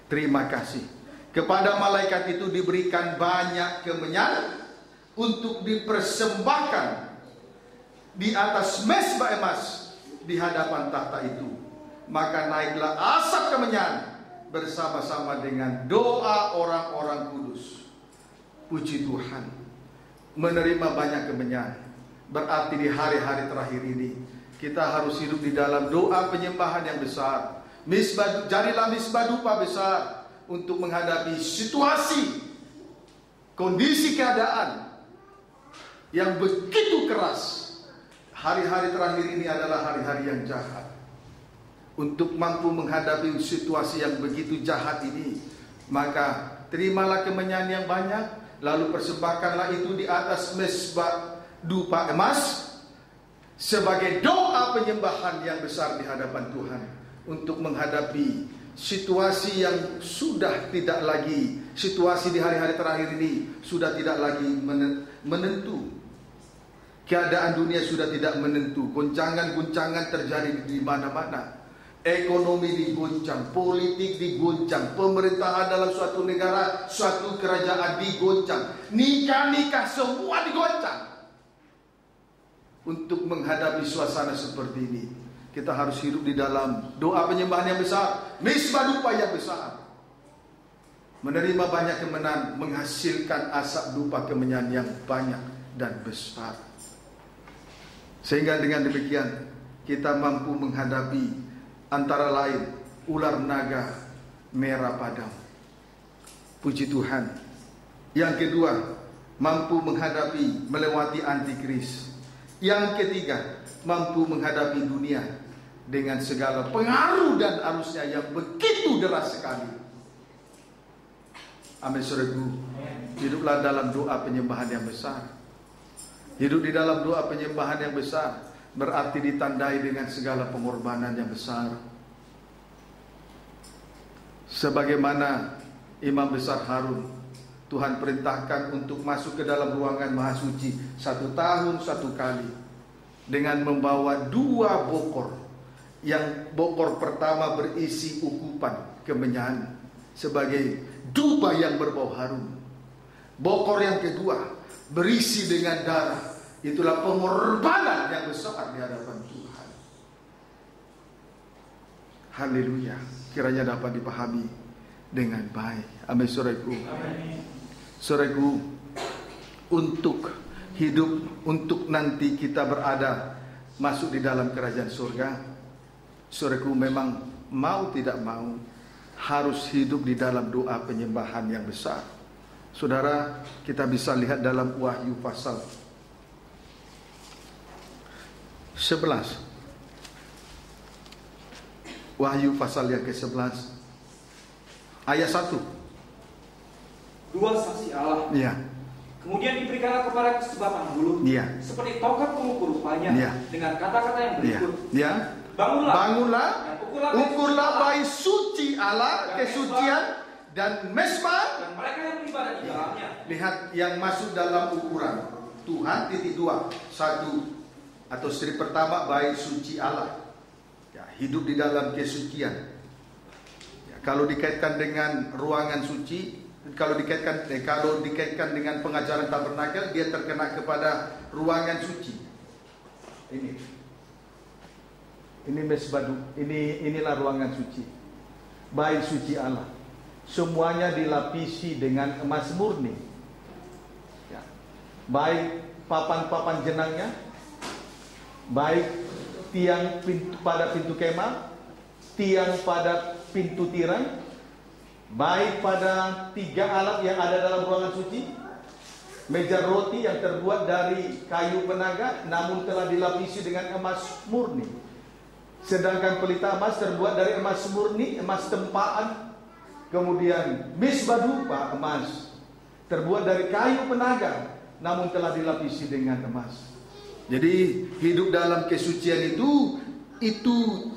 Terima kasih. Kepada malaikat itu diberikan banyak kemenyan untuk dipersembahkan di atas mezbah emas di hadapan tahta itu. Maka naiklah asap kemenyan bersama-sama dengan doa orang-orang kudus. Puji Tuhan, menerima banyak kemenyan berarti di hari-hari terakhir ini kita harus hidup di dalam doa penyembahan yang besar. Jadilah misbah dupa besar untuk menghadapi situasi, kondisi keadaan yang begitu keras. Hari-hari terakhir ini adalah hari-hari yang jahat. Untuk mampu menghadapi situasi yang begitu jahat ini, maka terimalah kemenyan yang banyak, lalu persembahkanlah itu di atas mezbah dupa emas sebagai doa penyembahan yang besar di hadapan Tuhan, untuk menghadapi situasi yang sudah tidak lagi, situasi di hari-hari terakhir ini sudah tidak lagi menentu. Keadaan dunia sudah tidak menentu. Goncangan-goncangan terjadi di mana-mana. Ekonomi digoncang, politik digoncang, pemerintahan dalam suatu negara, suatu kerajaan digoncang, nikah-nikah semua digoncang. Untuk menghadapi suasana seperti ini, kita harus hidup di dalam doa penyembahan yang besar, mezbah dupa yang besar. Menerima banyak kemenyan, menghasilkan asap dupa kemenyan yang banyak dan besar. Sehingga dengan demikian kita mampu menghadapi antara lain ular naga merah padam. Puji Tuhan. Yang kedua, mampu menghadapi, melewati antikris. Yang ketiga, mampu menghadapi dunia dengan segala pengaruh dan arusnya yang begitu deras sekali. Amin, saudaraku. Hiduplah dalam doa penyembahan yang besar. Hidup di dalam doa penyembahan yang besar berarti ditandai dengan segala pengorbanan yang besar. Sebagaimana Imam Besar Harun, Tuhan perintahkan untuk masuk ke dalam ruangan Maha Suci 1 tahun 1 kali dengan membawa 2 bokor. Yang bokor pertama berisi ukupan kemenyan sebagai dupa yang berbau harum. Bokor yang kedua berisi dengan darah. Itulah pengorbanan yang besar di hadapan Tuhan. Haleluya. Kiranya dapat dipahami dengan baik. Amin, saudaraku. Saudaraku, untuk hidup, untuk nanti kita berada masuk di dalam kerajaan surga, saudaraku, memang mau tidak mau harus hidup di dalam doa penyembahan yang besar. Saudara, kita bisa lihat dalam Wahyu pasal 11. Wahyu pasal yang ke-11 ayat 1. 2 saksi Allah. Ya. Kemudian diberikanlah kepada sebatang bulu, ya, seperti tongkat pengukur rupanya, ya, dengan kata-kata yang berikut. Ya. Bangunlah, ukurlah bait suci Allah, kesucian dan mezbah, dan mereka yang beribadah di dalamnya. Lihat yang masuk dalam ukuran Tuhan, titik 2. 1 atau strip pertama, bait suci Allah. Ya, hidup di dalam kesucian. Ya, kalau dikaitkan dengan ruangan suci, kalau dikaitkan dengan pengajaran tabernakel, dia terkena kepada ruangan suci. Ini mezbah, inilah ruangan suci. Bait suci Allah. Semuanya dilapisi dengan emas murni. Ya. Baik papan-papan jenangnya, baik tiang pada pintu kemah, tiang pada pintu tirai, baik pada 3 alat yang ada dalam ruangan suci, meja roti yang terbuat dari kayu penaga namun telah dilapisi dengan emas murni, sedangkan pelita emas terbuat dari emas murni, emas tempaan. Kemudian misbah dupa emas terbuat dari kayu penaga namun telah dilapisi dengan emas. Jadi hidup dalam kesucian itu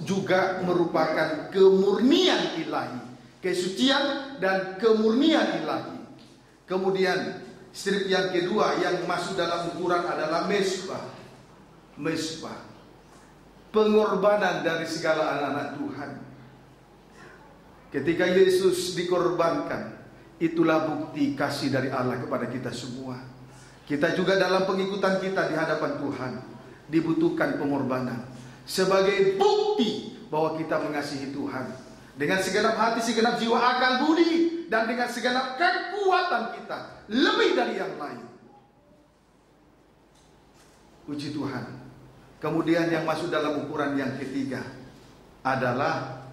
juga merupakan kemurnian ilahi, kesucian dan kemurnian ilahi. Kemudian strip yang kedua yang masuk dalam ukuran adalah mesbah. Mesbah, pengorbanan dari segala anak-anak Tuhan. Ketika Yesus dikorbankan, itulah bukti kasih dari Allah kepada kita semua. Kita juga dalam pengikutan kita di hadapan Tuhan dibutuhkan pengorbanan sebagai bukti bahwa kita mengasihi Tuhan dengan segenap hati, segenap jiwa, akal, budi, dan dengan segenap kekuatan kita, lebih dari yang lain. Puji Tuhan. Kemudian yang masuk dalam ukuran yang ketiga adalah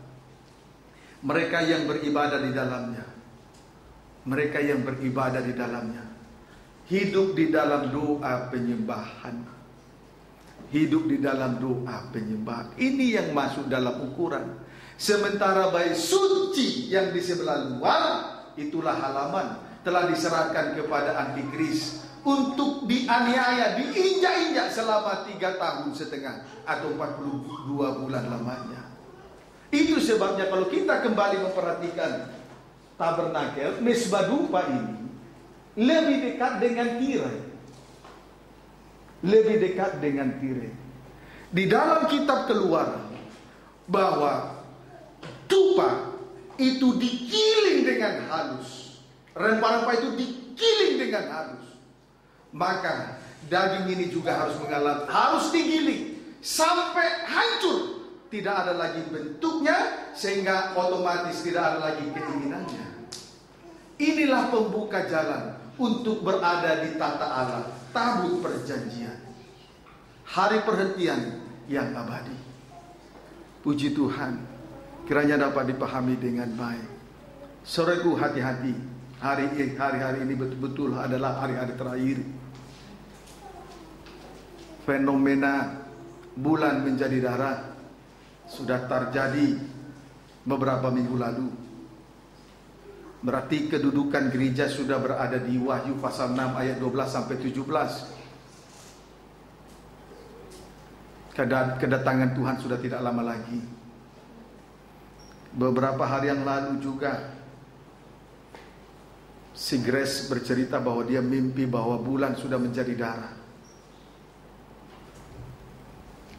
mereka yang beribadah di dalamnya. Mereka yang beribadah di dalamnya, hidup di dalam doa penyembahan. Hidup di dalam doa penyembahan. Ini yang masuk dalam ukuran. Sementara bait suci yang di sebelah luar, itulah halaman, telah diserahkan kepada antikris untuk dianiaya, diinjak-injak selama 3,5 tahun atau 42 bulan lamanya. Itu sebabnya kalau kita kembali memperhatikan tabernakel, mesbah dupa ini lebih dekat dengan tirai. Lebih dekat dengan tirai. Di dalam kitab Keluaran bahwa dupa itu digiling dengan halus, rempah-rempah itu digiling dengan halus. Maka daging ini juga harus digiling sampai hancur. Tidak ada lagi bentuknya, sehingga otomatis tidak ada lagi keinginannya. Inilah pembuka jalan untuk berada di tata Allah, tabut perjanjian, hari perhentian yang abadi. Puji Tuhan, kiranya dapat dipahami dengan baik. Saudaraku, hati-hati, hari-hari ini betul-betul adalah hari-hari terakhir. Fenomena bulan menjadi darah sudah terjadi beberapa minggu lalu. Berarti kedudukan gereja sudah berada di Wahyu pasal 6 ayat 12 sampai 17. Kedatangan Tuhan sudah tidak lama lagi. Beberapa hari yang lalu juga si Grace bercerita bahwa dia mimpi bahwa bulan sudah menjadi darah.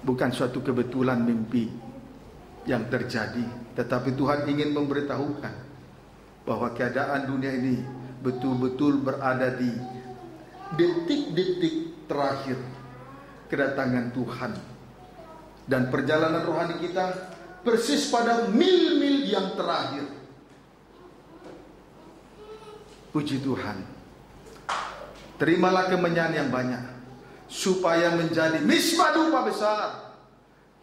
Bukan suatu kebetulan mimpi yang terjadi, tetapi Tuhan ingin memberitahukan bahwa keadaan dunia ini betul-betul berada di detik-detik terakhir kedatangan Tuhan, dan perjalanan rohani kita persis pada mil-mil yang terakhir. Puji Tuhan. Terimalah kemenyan yang banyak supaya menjadi misbah dupa besar.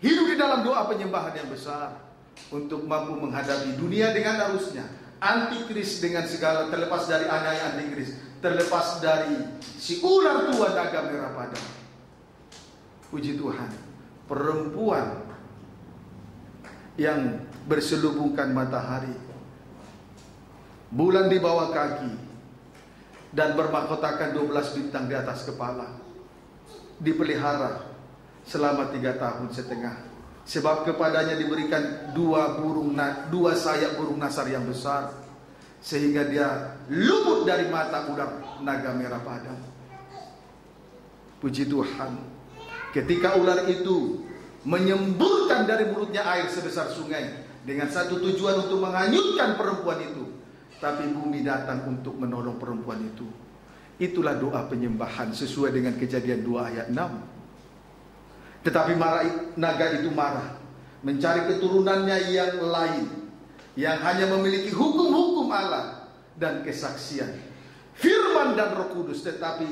Hidup di dalam doa penyembahan yang besar untuk mampu menghadapi dunia dengan arusnya, antikris dengan segala, terlepas dari aniaya antikris, terlepas dari si ular tua naga merah padam. Puji Tuhan, perempuan yang berselubungkan matahari, bulan di bawah kaki, dan bermahkotakan 12 bintang di atas kepala, dipelihara selama 3,5 tahun, sebab kepadanya diberikan 2 sayap burung nasar yang besar, sehingga dia luput dari mata ular naga merah padam. Puji Tuhan, ketika ular itu menyemburkan dari mulutnya air sebesar sungai dengan satu tujuan untuk menghanyutkan perempuan itu, tapi bumi datang untuk menolong perempuan itu. Itulah doa penyembahan sesuai dengan Kejadian 2 ayat 6. Tetapi naga itu marah, mencari keturunannya yang lain, yang hanya memiliki hukum-hukum Allah dan kesaksian, firman dan Roh Kudus, tetapi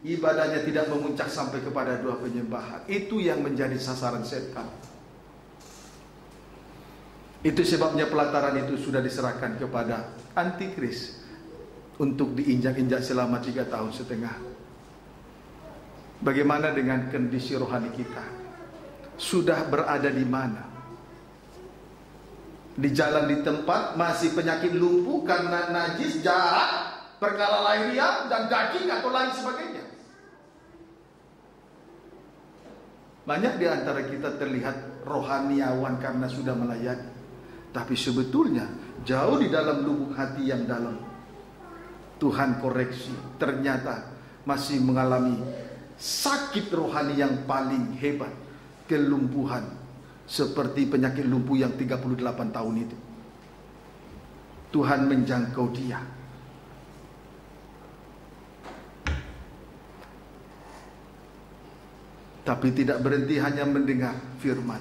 ibadahnya tidak memuncak sampai kepada doa penyembahan. Itu yang menjadi sasaran setan. Itu sebabnya pelataran itu sudah diserahkan kepada antikris untuk diinjak-injak selama 3,5 tahun. Bagaimana dengan kondisi rohani kita? Sudah berada di mana? Di jalan di tempat masih penyakit lumpuh karena najis, jahat, perkara lahiriah dan daging atau lain sebagainya. Banyak di antara kita terlihat rohaniawan karena sudah melayani, tapi sebetulnya jauh di dalam lubuk hati yang dalam, Tuhan koreksi, ternyata masih mengalami sakit rohani yang paling hebat, kelumpuhan, seperti penyakit lumpuh yang 38 tahun itu. Tuhan menjangkau dia. Tapi tidak berhenti hanya mendengar firman,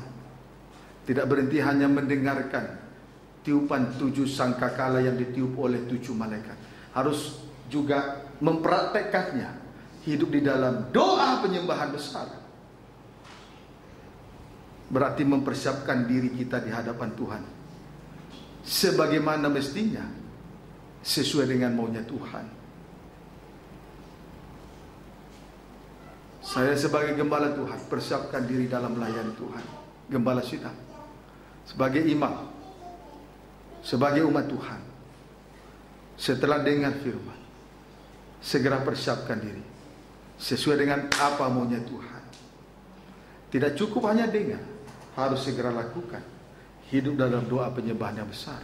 tidak berhenti hanya mendengarkan tiupan 7 sangkakala yang ditiup oleh 7 malaikat. Harus juga mempraktekkannya, hidup di dalam doa penyembahan besar. Berarti mempersiapkan diri kita di hadapan Tuhan sebagaimana mestinya, sesuai dengan maunya Tuhan. Saya sebagai gembala Tuhan persiapkan diri dalam melayani Tuhan. Gembala sidang, sebagai imam, sebagai umat Tuhan, setelah dengar firman, segera persiapkan diri sesuai dengan apa maunya Tuhan. Tidak cukup hanya dengar, harus segera lakukan. Hidup dalam doa penyembahan yang besar.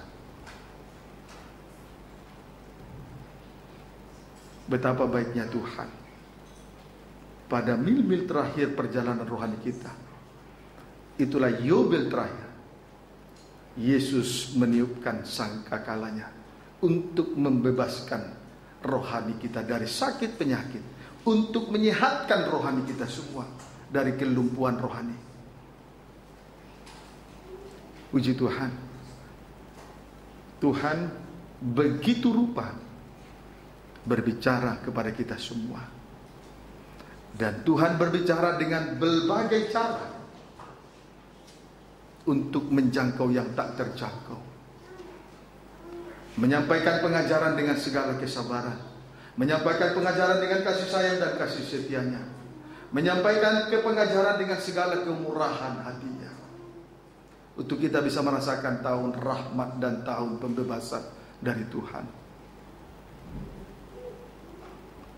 Betapa baiknya Tuhan. Pada mil-mil terakhir perjalanan rohani kita, itulah yobel terakhir, Yesus meniupkan sangkakalanya untuk membebaskan rohani kita dari sakit penyakit, untuk menyehatkan rohani kita semua dari kelumpuhan rohani. Puji Tuhan. Tuhan begitu rupa berbicara kepada kita semua. Dan Tuhan berbicara dengan berbagai cara untuk menjangkau yang tak terjangkau. Menyampaikan pengajaran dengan segala kesabaran, menyampaikan pengajaran dengan kasih sayang dan kasih setianya, menyampaikan pengajaran dengan segala kemurahan hatinya, untuk kita bisa merasakan tahun rahmat dan tahun pembebasan dari Tuhan.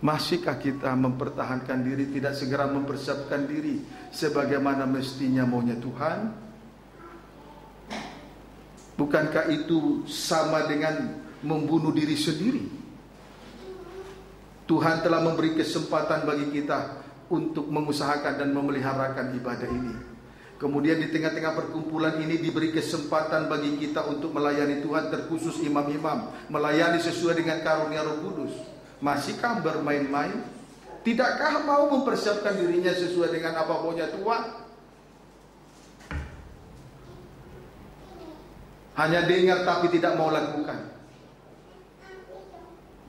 Masihkah kita mempertahankan diri, tidak segera mempersiapkan diri sebagaimana mestinya maunya Tuhan? Bukankah itu sama dengan membunuh diri sendiri? Tuhan telah memberi kesempatan bagi kita untuk mengusahakan dan memeliharakan ibadah ini. Kemudian di tengah-tengah perkumpulan ini diberi kesempatan bagi kita untuk melayani Tuhan, terkhusus imam-imam, melayani sesuai dengan karunia Roh Kudus. Masihkah bermain-main? Tidakkah mau mempersiapkan dirinya sesuai dengan apa maunya Tuhan? Hanya dengar tapi tidak mau lakukan.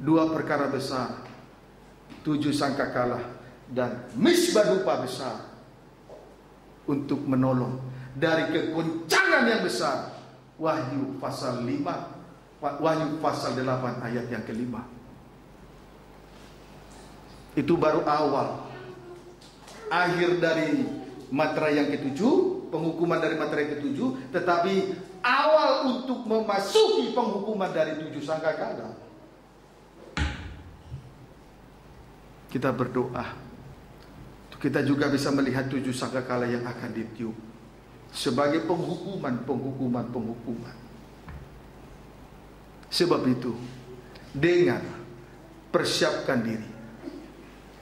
2 perkara besar, 7 sangkakala dan misbah dupa besar, untuk menolong dari kegoncangan yang besar. Wahyu pasal 5, Wahyu pasal 8 ayat yang ke-5. Itu baru awal, akhir dari materai yang ke-7, penghukuman dari materai ke-7, tetapi awal untuk memasuki penghukuman dari 7 sangkakala. Kita berdoa, kita juga bisa melihat 7 sangkakala yang akan ditiup sebagai penghukuman. Sebab itu, dengar, persiapkan diri,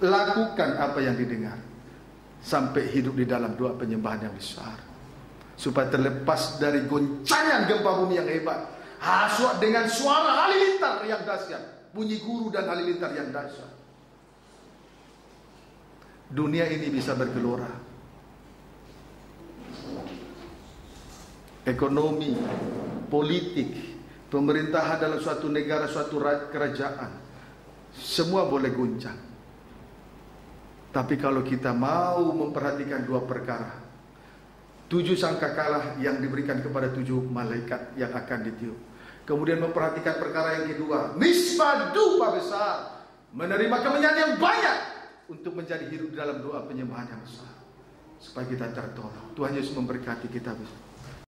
lakukan apa yang didengar, sampai hidup di dalam doa penyembahan yang besar, supaya terlepas dari goncangan gempa bumi yang hebat, hasut dengan suara halilintar yang dahsyat, bunyi guru dan halilintar yang dahsyat. Dunia ini bisa bergelora, ekonomi, politik, pemerintahan dalam suatu negara, suatu kerajaan, semua boleh goncang. Tapi kalau kita mau memperhatikan dua perkara, 7 sangkakala yang diberikan kepada 7 malaikat yang akan ditiup. Kemudian memperhatikan perkara yang kedua, nisbah dupa besar, menerima kemenyan yang banyak untuk menjadi hidup dalam doa penyembahan yang besar, supaya kita tertolong. Tuhan Yesus memberkati kita besar.